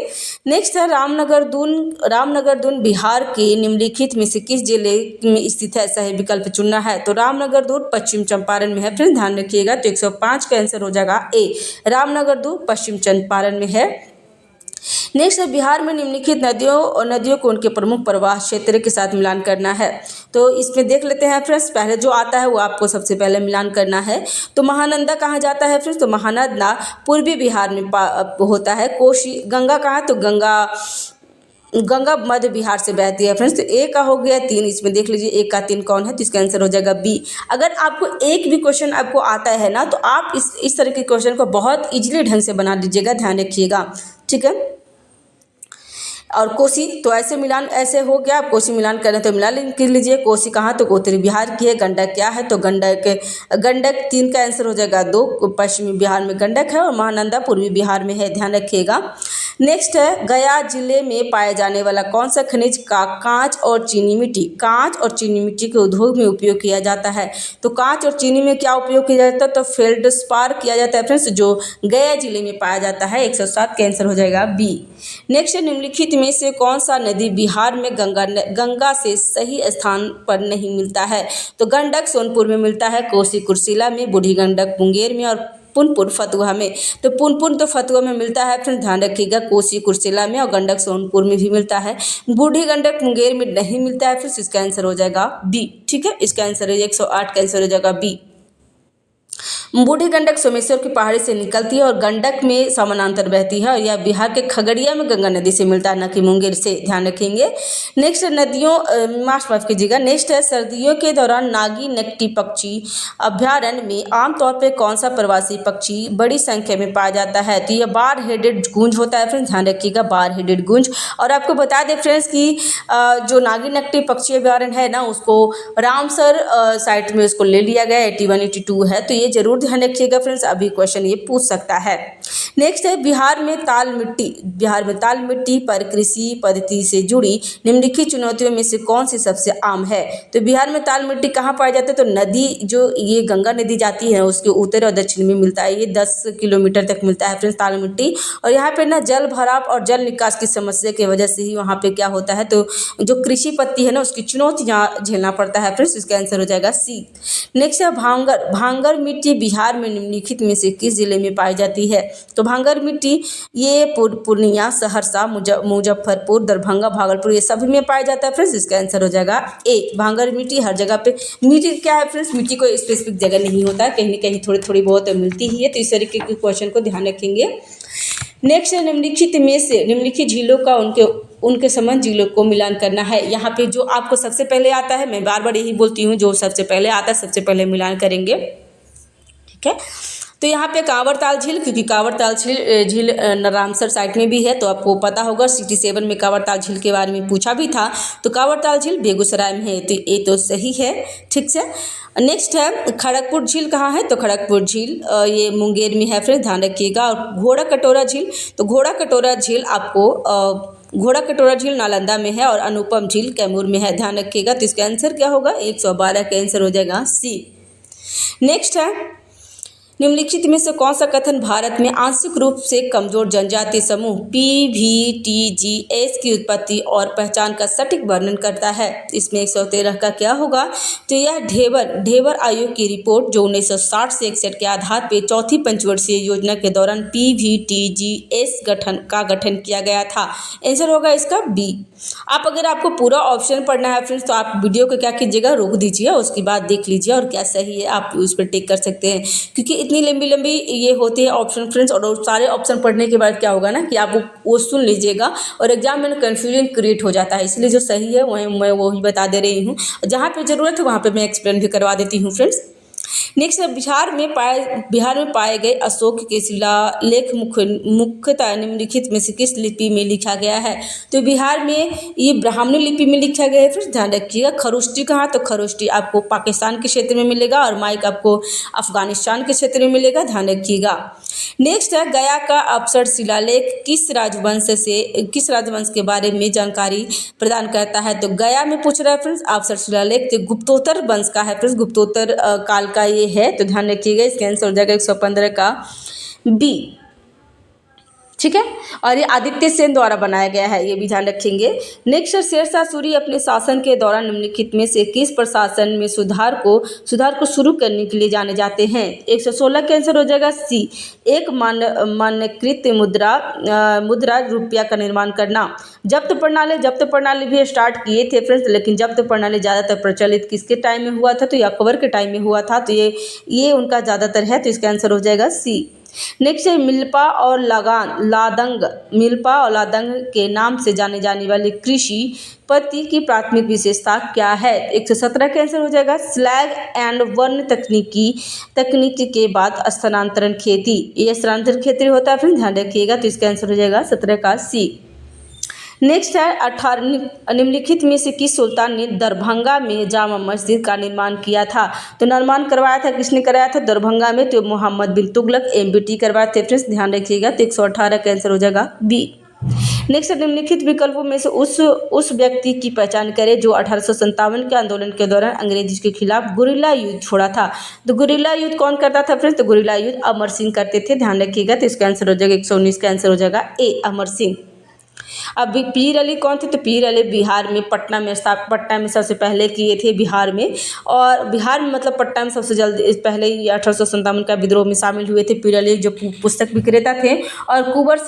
नेक्स्ट है रामनगर दून बिहार के निम्नलिखित में से किस जिले में स्थित है, सही विकल्प चुनना है। तो रामनगर दून पश्चिम चंपारण में है फ्रेंड्स, ध्यान रखिएगा। तो 105 का आंसर हो जाएगा ए, रामनगर दून पश्चिम चंपारण में है। नेक्स्ट है, बिहार में निम्नलिखित नदियों को उनके प्रमुख प्रवाह क्षेत्र के साथ मिलान करना है। तो इसमें देख लेते हैं फ्रेंड्स, पहले जो आता है वो आपको सबसे पहले मिलान करना है। तो महानंदा कहाँ जाता है फ्रेंड्स, तो महानंदा पूर्वी बिहार में होता है। कोशी गंगा कहाँ, तो गंगा मध्य बिहार से बहती है फ्रेंड्स। तो ए का हो गया 3, इसमें देख लीजिए 1 का 3 कौन है, तो इसका आंसर हो जाएगा बी। अगर आपको एक भी क्वेश्चन आपको आता है ना, तो आप इस तरह के क्वेश्चन को बहुत इजीली ढंग से बना लीजिएगा, ध्यान रखिएगा, ठीक है। और कोसी, तो ऐसे मिलान ऐसे हो गया, आप कोसी मिलान करें तो मिला कर लीजिए। कोसी कहाँ, तो उत्तरी बिहार की है। गंडक क्या है, तो गंडक 3 का आंसर हो जाएगा 2, पश्चिमी बिहार में गंडक है और महानंदा पूर्वी बिहार में है, ध्यान रखिएगा। नेक्स्ट है, गया जिले में पाए जाने वाला कौन सा खनिज का कांच और चीनी मिट्टी के उद्योग में उपयोग किया जाता है। तो कांच और चीनी में क्या उपयोग किया जाता है, तो फेल्डस्पार किया जाता है फ्रेंड्स, जो गया जिले में पाया जाता है। 107 का आंसर हो जाएगा बी। नेक्स्ट है, निम्नलिखित में से कौन सा नदी बिहार में गंगा से सही स्थान पर नहीं मिलता है। तो गंडक सोनपुर में मिलता है, कोसी कुर्सेला में, बूढ़ी गंडक मुंगेर में और पुनपुन फतुहा में। तो पुनपुन तो फतुहा में मिलता है फ्रेंड्स, ध्यान रखिएगा। कोसी कुर्सेला में और गंडक सोनपुर में भी मिलता है। बूढ़ी गंडक मुंगेर में नहीं मिलता है फ्रेंड्स, इसका आंसर हो जाएगा बी, ठीक है। इसका आंसर है 108 का आंसर हो जाएगा बी। बूढ़ी गंडक सोमेश्वर की पहाड़ी से निकलती है और गंडक में समानांतर बहती है और यह बिहार के खगड़िया में गंगा नदी से मिलता है, न कि मुंगेर से, ध्यान रखेंगे। नेक्स्ट माफ कीजिएगा। नेक्स्ट है, सर्दियों के दौरान नागी नकटी पक्षी अभ्यारण्य में आमतौर पर कौन सा प्रवासी पक्षी बड़ी संख्या में पाया जाता है। तो यह बार हेडेड गूंज होता है फ्रेंड्स, ध्यान रखिएगा, बार हेडेड गूंज। और आपको बता दें फ्रेंड्स कि जो नागी नकटी पक्षी अभ्यारण्य है ना, उसको रामसर साइट में उसको ले लिया गया, 81 82 है। तो ये जरूर ध्यान रखिएगा फ्रेंड्स, अभी क्वेश्चन ये पूछ सकता है। नेक्स्ट है, बिहार में ताल मिट्टी पर कृषि पद्धति से जुड़ी निम्नलिखित चुनौतियों में से कौन सी सबसे आम है। तो बिहार में ताल मिट्टी कहाँ पाया जाता है, तो नदी जो ये गंगा नदी जाती है उसके उत्तर और दक्षिण में मिलता है, ये 10 किलोमीटर तक मिलता है फ्रेंड्स ताल मिट्टी। और यहाँ पे ना जल भराव और जल निकास की समस्या की वजह से ही वहाँ पे क्या होता है, तो जो कृषि पद्धति है ना उसकी चुनौतियाँ झेलना पड़ता है फ्रेंड्स, इसका आंसर हो जाएगा सी। नेक्स्ट है, भांगर मिट्टी बिहार में निम्नलिखित में से किस जिले में पाई जाती है। तो भांगर मिट्टी ये पूर्णिया, सहरसा, मुजफ्फरपुर, दरभंगा, भागलपुर, ये सभी में पाया जाता है फ्रेंड्स, इसका आंसर हो जाएगा ए। भांगर मिट्टी हर जगह पे, मिट्टी क्या है फ्रेंड्स, मिट्टी कोई स्पेसिफिक जगह नहीं होता है, कहीं ना कहीं थोड़ी थोड़ी बहुत मिलती ही है। तो इस तरीके के क्वेश्चन को ध्यान रखेंगे। नेक्स्ट है, निम्नलिखित झीलों का उनके संबंध झीलों को मिलान करना है। यहाँ पे जो आपको सबसे पहले आता है, मैं बार बार यही बोलती हूँ, जो सबसे पहले आता है सबसे पहले मिलान करेंगे, ठीक है। तो यहाँ पे कांवरताल झील, क्योंकि कांवरताल झील रामसर साइट में भी है, तो आपको पता होगा सिटी 7 में कांवरताल झील के बारे में पूछा भी था। तो कांवरताल झील बेगूसराय में है, तो ये तो सही है, ठीक है। नेक्स्ट है, खड़गपुर झील कहाँ है, तो खड़गपुर झील ये मुंगेर में है फ्रेंड्स, ध्यान रखिएगा। और घोड़ा कटोरा झील, तो घोड़ा कटोरा झील नालंदा में है और अनुपम झील कैमूर में है, ध्यान रखिएगा। तो इसका आंसर क्या होगा, 112 का आंसर हो जाएगा सी। नेक्स्ट है, निम्नलिखित में से कौन सा कथन भारत में आंशिक रूप से कमजोर जनजाति समूह PVTGS की उत्पत्ति और पहचान का सटीक वर्णन करता है। इसमें 113 का क्या होगा, तो यह ढेबर आयोग की रिपोर्ट जो 1960 से 61 के आधार पर चौथी पंचवर्षीय योजना के दौरान PVTGS का गठन किया गया था। आंसर होगा इसका बी। अगर आपको पूरा ऑप्शन पढ़ना है फ्रेंड्स, तो आप वीडियो को क्या कीजिएगा, रोक दीजिए, उसके बाद देख लीजिए और क्या सही है आप उस पर टिक कर सकते हैं, क्योंकि इतनी लंबी ये होते हैं ऑप्शन फ्रेंड्स। और सारे ऑप्शन पढ़ने के बाद क्या होगा ना कि आप वो सुन लीजिएगा और एग्जाम में कन्फ्यूजन क्रिएट हो जाता है, इसलिए जो सही है वही मैं वही बता दे रही हूँ, जहाँ पे ज़रूरत है वहाँ पे मैं एक्सप्लेन भी करवा देती हूँ फ्रेंड्स। नेक्स्ट, बिहार में पाए गए अशोक के शिलालेख मुख्यतः निम्नलिखित में से किस लिपि में लिखा गया है। तो बिहार में ये ब्राह्मणी लिपि में लिखा गया है, फिर ध्यान रखिएगा। खरोष्टी कहाँ, तो खरोष्टी आपको पाकिस्तान के क्षेत्र में मिलेगा और माइक आपको अफगानिस्तान के क्षेत्र में मिलेगा, ध्यान रखिएगा। नेक्स्ट है गया का अप्सर शिलालेख किस राजवंश के बारे में जानकारी प्रदान करता है। तो गया में पूछ रहा है फ्रेंड्स अप्सर शिलालेख तो गुप्तोत्तर वंश का है फ्रेंड्स, गुप्तोत्तर काल का ये है। तो ध्यान रखिएगा, इसका आंसर हो जाएगा 115 का बी। ठीक है, और ये आदित्य सेन द्वारा बनाया गया है, ये भी ध्यान रखेंगे। नेक्स्ट शेरशाह सूरी अपने शासन के दौरान निम्नलिखित में से किस प्रशासन में सुधार को शुरू करने के लिए जाने जाते हैं। 116 का आंसर हो जाएगा सी। एक मानकीकृत मुद्रा रुपया का निर्माण करना। जब्त प्रणाली भी स्टार्ट किए थे फ्रेंड्स, लेकिन जब्त प्रणाली ज़्यादातर प्रचलित किसके टाइम में हुआ था, तो ये अकबर के टाइम में हुआ था। तो ये उनका ज़्यादातर है, तो इसका आंसर हो जाएगा सी। नेक्स्ट है मिल्पा और लादंग के नाम से जाने जाने वाली कृषि पद्धति की प्राथमिक विशेषता क्या है। 117 का आंसर हो जाएगा स्लैग एंड वन तकनीकी के बाद स्थानांतरण खेती। ये स्थानांतरण खेती होता है, फिर ध्यान रखिएगा। तो इसका आंसर हो जाएगा 17 का सी। नेक्स्ट है 18 निम्नलिखित में से किस सुल्तान ने दरभंगा में जामा मस्जिद का निर्माण किया था। तो निर्माण करवाया था, किसने कराया था दरभंगा में, तो मोहम्मद बिन तुगलक MBT करवाए थे फ्रेंड्स, ध्यान रखिएगा। तो 118 का आंसर हो जाएगा बी। नेक्स्ट निम्नलिखित विकल्पों में से उस व्यक्ति की पहचान करें जो 1857 के आंदोलन के दौरान अंग्रेजी के खिलाफ गुरिल्ला युद्ध छोड़ा था। तो गुरिल्ला युद्ध कौन करता था फ्रेंड्स, तो गुरिल्ला युद्ध अमर सिंह करते थे, ध्यान रखिएगा। तो इसका आंसर हो जाएगा 119 का आंसर हो जाएगा ए अमर सिंह। अब पीर अली कौन थे, तो पीर अली बिहार में पटना में सबसे पहले किए थे बिहार में, और बिहार में मतलब पटना में सबसे जल्दी पहले ही 1857 का विद्रोह में शामिल हुए थे पीर अली, जो पुस्तक विक्रेता थे। और कुंवर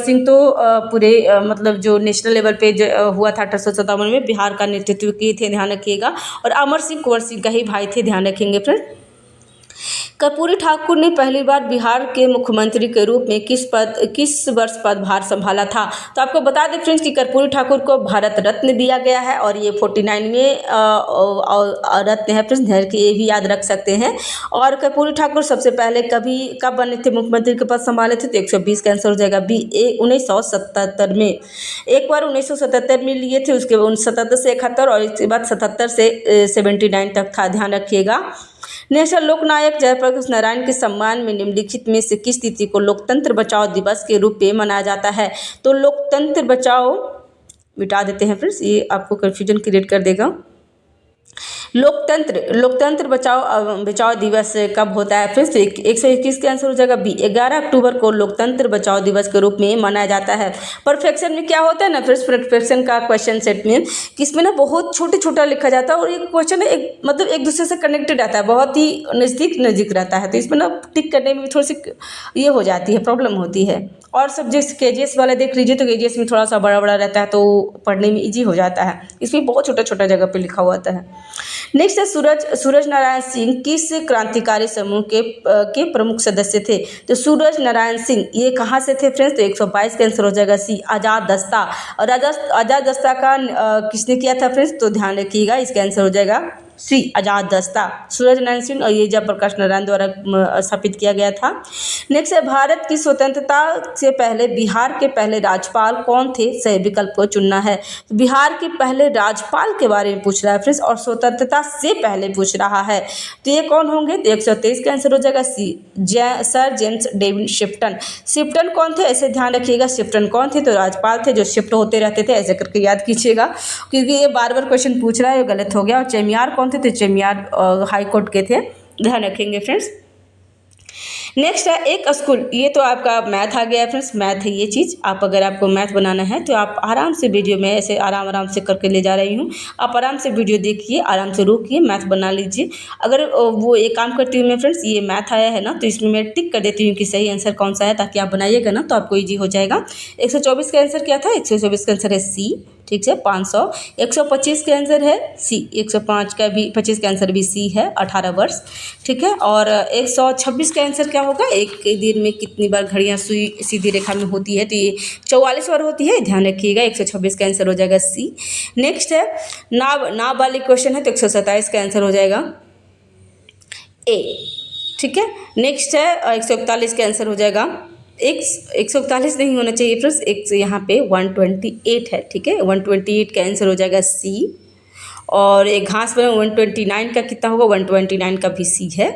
सिंह तो पूरे मतलब जो नेशनल लेवल पे जो हुआ था 1857 में, बिहार का नेतृत्व किए थे, ध्यान रखिएगा। और अमर सिंह कुंवर सिंह का ही भाई थे, ध्यान रखेंगे फ्रेंड। कर्पूरी ठाकुर ने पहली बार बिहार के मुख्यमंत्री के रूप में किस वर्ष पदभार संभाला था। तो आपको बता दें फ्रेंड्स कि कर्पूरी ठाकुर को भारत रत्न दिया गया है, और ये 49 में रत्न है फ्रेंड्स, ये भी याद रख सकते हैं। और कर्पूरी ठाकुर सबसे पहले कब बने थे, मुख्यमंत्री के पद संभाले थे, तो 120 का आंसर हो जाएगा बी। 1977 में एक बार 1977 में लिए थे, उसके बाद 77 से 71 और इसके बाद 77 से 79 तक था, ध्यान रखिएगा। नेशनल लोकनायक जयप्रकाश नारायण के सम्मान में निम्नलिखित में से किस तिथि को लोकतंत्र बचाओ दिवस के रूप में मनाया जाता है। तो लोकतंत्र बचाओ मिटा देते हैं फ्रेंड्स, ये आपको कन्फ्यूजन क्रिएट कर देगा। लोकतंत्र बचाओ दिवस कब होता है फ्रेंड्स, 121 का आंसर हो जाएगा बी। 11 अक्टूबर को लोकतंत्र बचाओ दिवस के रूप में मनाया जाता है। परफेक्शन में क्या होता है ना फ्रेंड्स, परफेक्शन का क्वेश्चन सेट में किसमें ना बहुत छोटा लिखा जाता है, और एक क्वेश्चन मतलब एक दूसरे से कनेक्टेड रहता है, बहुत ही नज़दीक रहता है। तो इसमें ना टिक करने में थोड़ी सी ये हो जाती है, प्रॉब्लम होती है। और सब्जेक्ट्स KGS वाला देख लीजिए, तो KGS में थोड़ा सा बड़ा रहता है, तो पढ़ने में ईजी हो जाता है। इसमें बहुत छोटा जगह पे लिखा हुआ होता है। नेक्स्ट है सूरज नारायण सिंह किस क्रांतिकारी समूह के प्रमुख सदस्य थे। तो सूरज नारायण सिंह ये कहाँ से थे फ्रेंड्स, तो 122 का आंसर हो जाएगा सी। आज़ाद दस्ता, और आज़ाद दस्ता का किसने किया था फ्रेंड्स, तो ध्यान रखिएगा, इसका आंसर हो जाएगा सी आज़ाद दस्ता, सूरज नारायण सिंह और ये जयप्रकाश नारायण द्वारा स्थापित किया गया था। नेक्स्ट है भारत की स्वतंत्रता से पहले बिहार के पहले राज्यपाल कौन थे, सही विकल्प को चुनना है। बिहार के पहले राज्यपाल के बारे में पूछ रहा है फ्रेंड्स, और स्वतंत्रता से पहले पूछ रहा है, तो ये कौन होंगे, तो 123 का आंसर हो जाएगा सी। सर जेम्स डेविड शिफ्टन कौन थे, ऐसे ध्यान रखिएगा, शिफ्टन कौन थे, तो राज्यपाल थे जो शिफ्ट होते रहते थे, ऐसे करके याद कीजिएगा, क्योंकि ये बार क्वेश्चन पूछ रहा है, ये गलत हो गया। और चेमियार कौन थे, तो चेमियार हाई कोर्ट के थे, ध्यान रखेंगे फ्रेंड्स। नेक्स्ट है एक स्कूल, ये तो आपका मैथ आ गया है फ्रेंड्स, मैथ है ये चीज़। आप अगर आपको मैथ बनाना है तो आप आराम से वीडियो में ऐसे आराम से करके ले जा रही हूँ, आप आराम से वीडियो देखिए, आराम से रोकिए, मैथ बना लीजिए। अगर वो एक काम करती हूँ मैं फ्रेंड्स, ये मैथ आया है ना, तो इसमें मैं टिक कर देती हूँ कि सही आंसर कौन सा है, ताकि आप बनाइएगा ना तो आपको ईजी हो जाएगा। 124 का आंसर क्या था, 124 का आंसर है सी, ठीक है। 500, 125 का आंसर है सी, 105 का भी 25 का आंसर भी सी है, 18 वर्ष, ठीक है। और 126 का आंसर क्या होगा, एक दिन में कितनी बार घड़ियाँ सुई सीधी रेखा में होती है, तो ये 44 बार होती है, ध्यान रखिएगा। 126 का आंसर हो जाएगा सी। नेक्स्ट है नाव वाली क्वेश्चन है, तो 127 का आंसर हो जाएगा ए, ठीक है। नेक्स्ट है 141 का आंसर हो जाएगा 141 नहीं होना चाहिए फ्रेंड्स, एक यहाँ पे 128 है, ठीक है। 128 का आंसर हो जाएगा सी। और एक घास पर 129 का कितना होगा, 129 का भी सी है,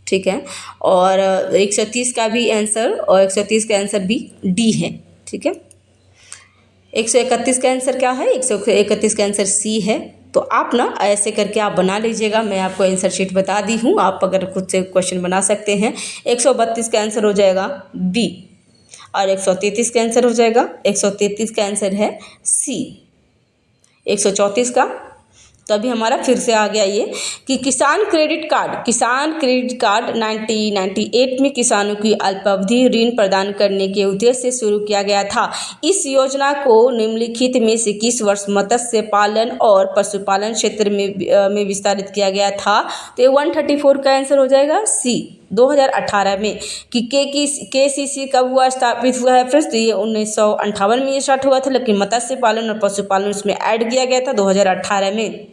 ठीक है। और 130 का भी आंसर, और 130 का आंसर भी डी है, ठीक है। 131 का आंसर क्या है? 131 का आंसर सी है। तो आप ना ऐसे करके आप बना लीजिएगा, मैं आपको आंसर शीट बता दी हूँ, आप अगर खुद से क्वेश्चन बना सकते हैं। 132 का आंसर हो जाएगा बी, और 133 का आंसर हो जाएगा, 133 का आंसर है सी। 134 का, तो अभी हमारा फिर से आ गया ये कि किसान क्रेडिट कार्ड 1998 में किसानों की अल्पावधि ऋण प्रदान करने के उद्देश्य से शुरू किया गया था। इस योजना को निम्नलिखित में से किस वर्ष मत्स्य पालन और पशुपालन क्षेत्र में विस्तारित किया गया था? तो ये 134 का आंसर हो जाएगा सी, 2018 में। कि KCC कब हुआ, स्थापित हुआ है फ्रेंड्स? तो ये 1958 में ये स्टार्ट हुआ था, लेकिन मत्स्य पालन और पशुपालन उसमें ऐड किया गया था 2018 में।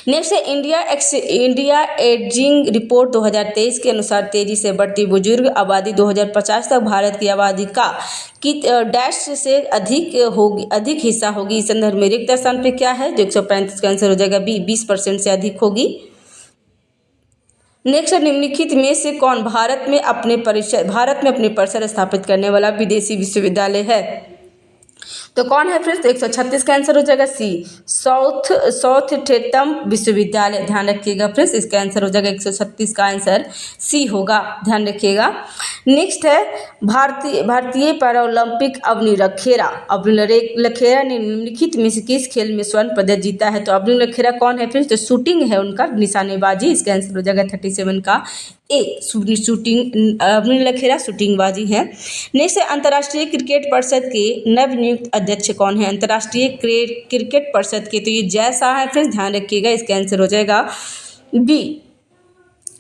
नेक्स्ट है इंडिया एजिंग रिपोर्ट 2023 के अनुसार तेजी से बढ़ती बुजुर्ग आबादी 2050 तक भारत की आबादी की डैश से अधिक हिस्सा होगी। इस संदर्भ में रिक्त स्थान पे क्या है? जो 135 का आंसर हो जाएगा बी, 20% से अधिक होगी। नेक्स्ट, निम्नलिखित में से कौन भारत में अपने परिसर स्थापित करने वाला विदेशी विश्वविद्यालय है? तो कौन है फ्रेंड्स? 136 का आंसर हो जाएगा सी, साउथ टेटम विश्वविद्यालय। ध्यान रखिएगा फ्रेंड्स, इसका आंसर हो जाएगा 136 का आंसर सी होगा, ध्यान रखिएगा। नेक्स्ट है भारतीय पैरालंपिक अवनी लखेरा ने निम्नलिखित में से किस खेल में स्वर्ण पदक जीता है? तो अवनी लखेरा कौन है फ्रेंड्स? तो शूटिंग है उनका, निशानेबाजी। इसका आंसर हो जाएगा 37 का ए, शूटिंग। अवनी लखेरा शूटिंगबाजी है। नेक्स्ट है अंतर्राष्ट्रीय क्रिकेट परिषद के नवनियुक्त अध्यक्ष कौन है? अंतर्राष्ट्रीय क्रिकेट परिषद के, तो ये जय शाह है फ्रेंड्स, ध्यान रखिएगा, इसका आंसर हो जाएगा बी।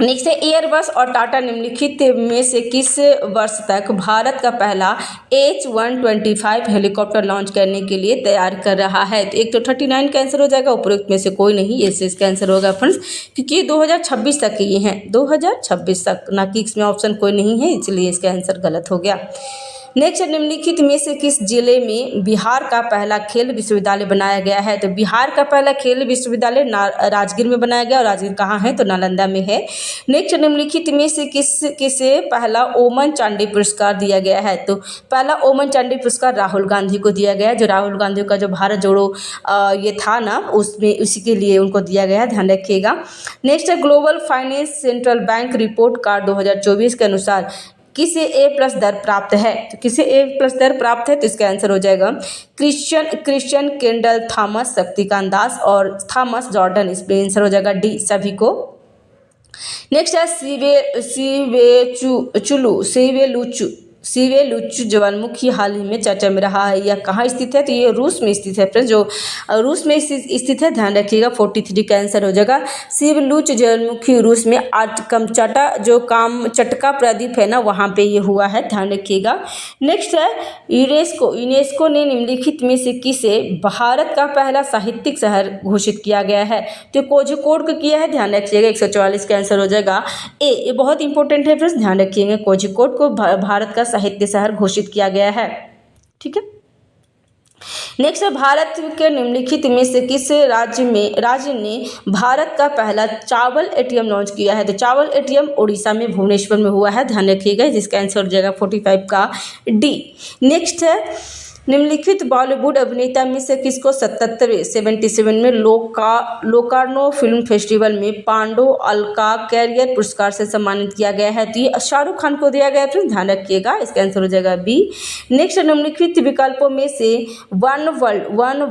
नेक्स्ट है एयरबस और टाटा निम्नलिखित में से किस वर्ष तक भारत का पहला H-125 हेलीकॉप्टर लॉन्च करने के लिए तैयार कर रहा है? तो 139 का आंसर हो जाएगा, उपरोक्त में से कोई नहीं, ऐसे इसका आंसर होगा फ्रेंड्स, क्योंकि ये 2026 तक ये हैं, 2026 तक, ना कि इसमें ऑप्शन कोई नहीं है, इसलिए इसका आंसर गलत हो गया। नेक्स्ट, निम्नलिखित में से किस जिले में बिहार का पहला खेल विश्वविद्यालय बनाया गया है? तो बिहार का पहला खेल विश्वविद्यालय राजगीर में बनाया गया, और राजगीर कहाँ है? तो नालंदा में है। नेक्स्ट, निम्नलिखित में से किसे पहला ओमन चांडी पुरस्कार दिया गया है? तो पहला ओमन चांडी पुरस्कार राहुल गांधी को दिया गया, जो राहुल गांधी का जो भारत जोड़ो ये था ना, उसमें उसी के लिए उनको दिया गया, ध्यान रखिएगा। नेक्स्ट है global finance central bank report card 2024 के अनुसार किसे A+ दर प्राप्त है? तो किसे A+ दर प्राप्त है? तो इसका आंसर हो जाएगा Christian candle, Thomas Shaktikanta Das और थॉमस जॉर्डन। इसमें आंसर हो जाएगा डी, सभी को। नेक्स्ट है सीवेलुचु ज्वालामुखी हाल ही में चर्चा में रहा है, यह कहाँ स्थित है? तो ये रूस में स्थित है फ्रेंड्स, जो रूस में स्थित है, ध्यान रखिएगा। 43 का आंसर हो जाएगा सीवेलुचु ज्वालामुखी, रूस में। चटका प्रदीप है ना, वहाँ पे ये हुआ है, ध्यान रखिएगा। नेक्स्ट है यूनेस्को ने निम्नलिखित में से किसे भारत का पहला साहित्यिक शहर घोषित किया गया है? तो कोझिकोड को किया है, ध्यान रखिएगा। 144 का आंसर हो जाएगा ए, ये बहुत इंपॉर्टेंट है फ्रेंड्स, ध्यान रखिएगा। कोझिकोड को भारत का साहित्य शहर घोषित किया गया है, ठीक है। नेक्स्ट है भारत के निम्नलिखित में से किस राज्य ने भारत का पहला चावल ATM लॉन्च किया है? तो चावल ATM उड़ीसा में भुवनेश्वर में हुआ है, ध्यान रखिएगा, जिसका आंसर हो जाएगा 45 का डी। नेक्स्ट है निम्नलिखित बॉलीवुड अभिनेता में से किसको 77 में लोकार्नो फिल्म फेस्टिवल में पांडो अलका कैरियर पुरस्कार से सम्मानित किया गया है? तो ये शाहरुख खान को दिया गया है, ध्यान रखिएगा, इसका आंसर हो जाएगा बी। नेक्स्ट, निम्नलिखित विकल्पों में से one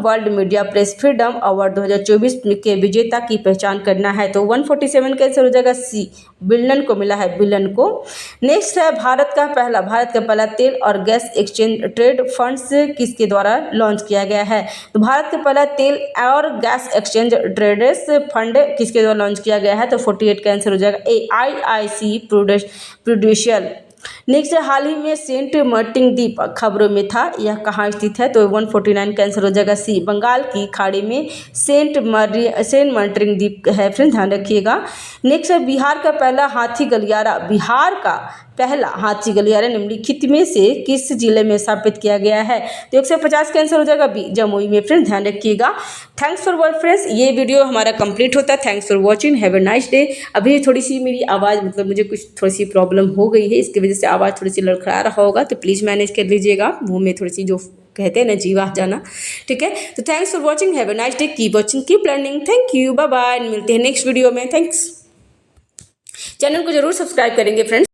world media press freedom award 2024 के विजेता की पहचान करना है? तो 147 का आंसर हो जाएगा सी, बिलन को मिला है, बिलन को। नेक्स्ट है भारत का पहला तेल और गैस एक्सचेंज ट्रेड फंड्स किसके द्वारा लॉन्च किया गया है? तो भारत का पहला तेल और गैस एक्सचेंज ट्रेडर्स फंड किसके द्वारा लॉन्च किया गया है? तो 48 का आंसर हो जाएगा ए, IIC प्रूडेंशियल। नेक्स्ट, हाल ही में सेंट मार्टिन द्वीप खबरों में था, यह कहाँ स्थित है? तो 149 का आंसर हो जाएगा सी, बंगाल की खाड़ी में सेंट मार्टिन द्वीप है फ्रेंड्स, ध्यान रखिएगा। नेक्स्ट, बिहार का पहला हाथी गलियारा पहला हाथी गलियारा निम्नलिखित में से किस जिले में स्थापित किया गया है? तो 150 का आंसर हो जाएगा बी, जमुई में। फ्रेंड्स ध्यान रखिएगा। थैंक्स फॉर वॉच फ्रेंड्स, ये वीडियो हमारा कंप्लीट होता है। Thanks for watching, have a nice day. अभी थोड़ी सी मेरी आवाज़ मतलब मुझे कुछ थोड़ी सी प्रॉब्लम हो गई है, इसकी वजह से आवाज़ थोड़ी सी लड़खड़ा रहा होगा, तो प्लीज़ मैनेज कर लीजिएगा। मुँह में थोड़ी सी जो कहते हैं ना जीवा जाना, ठीक है। तो thanks for watching, have a nice day, keep watching, keep learning, thank you, bye bye. मिलते हैं नेक्स्ट वीडियो में। थैंक्स। चैनल को जरूर सब्सक्राइब करेंगे फ्रेंड्स।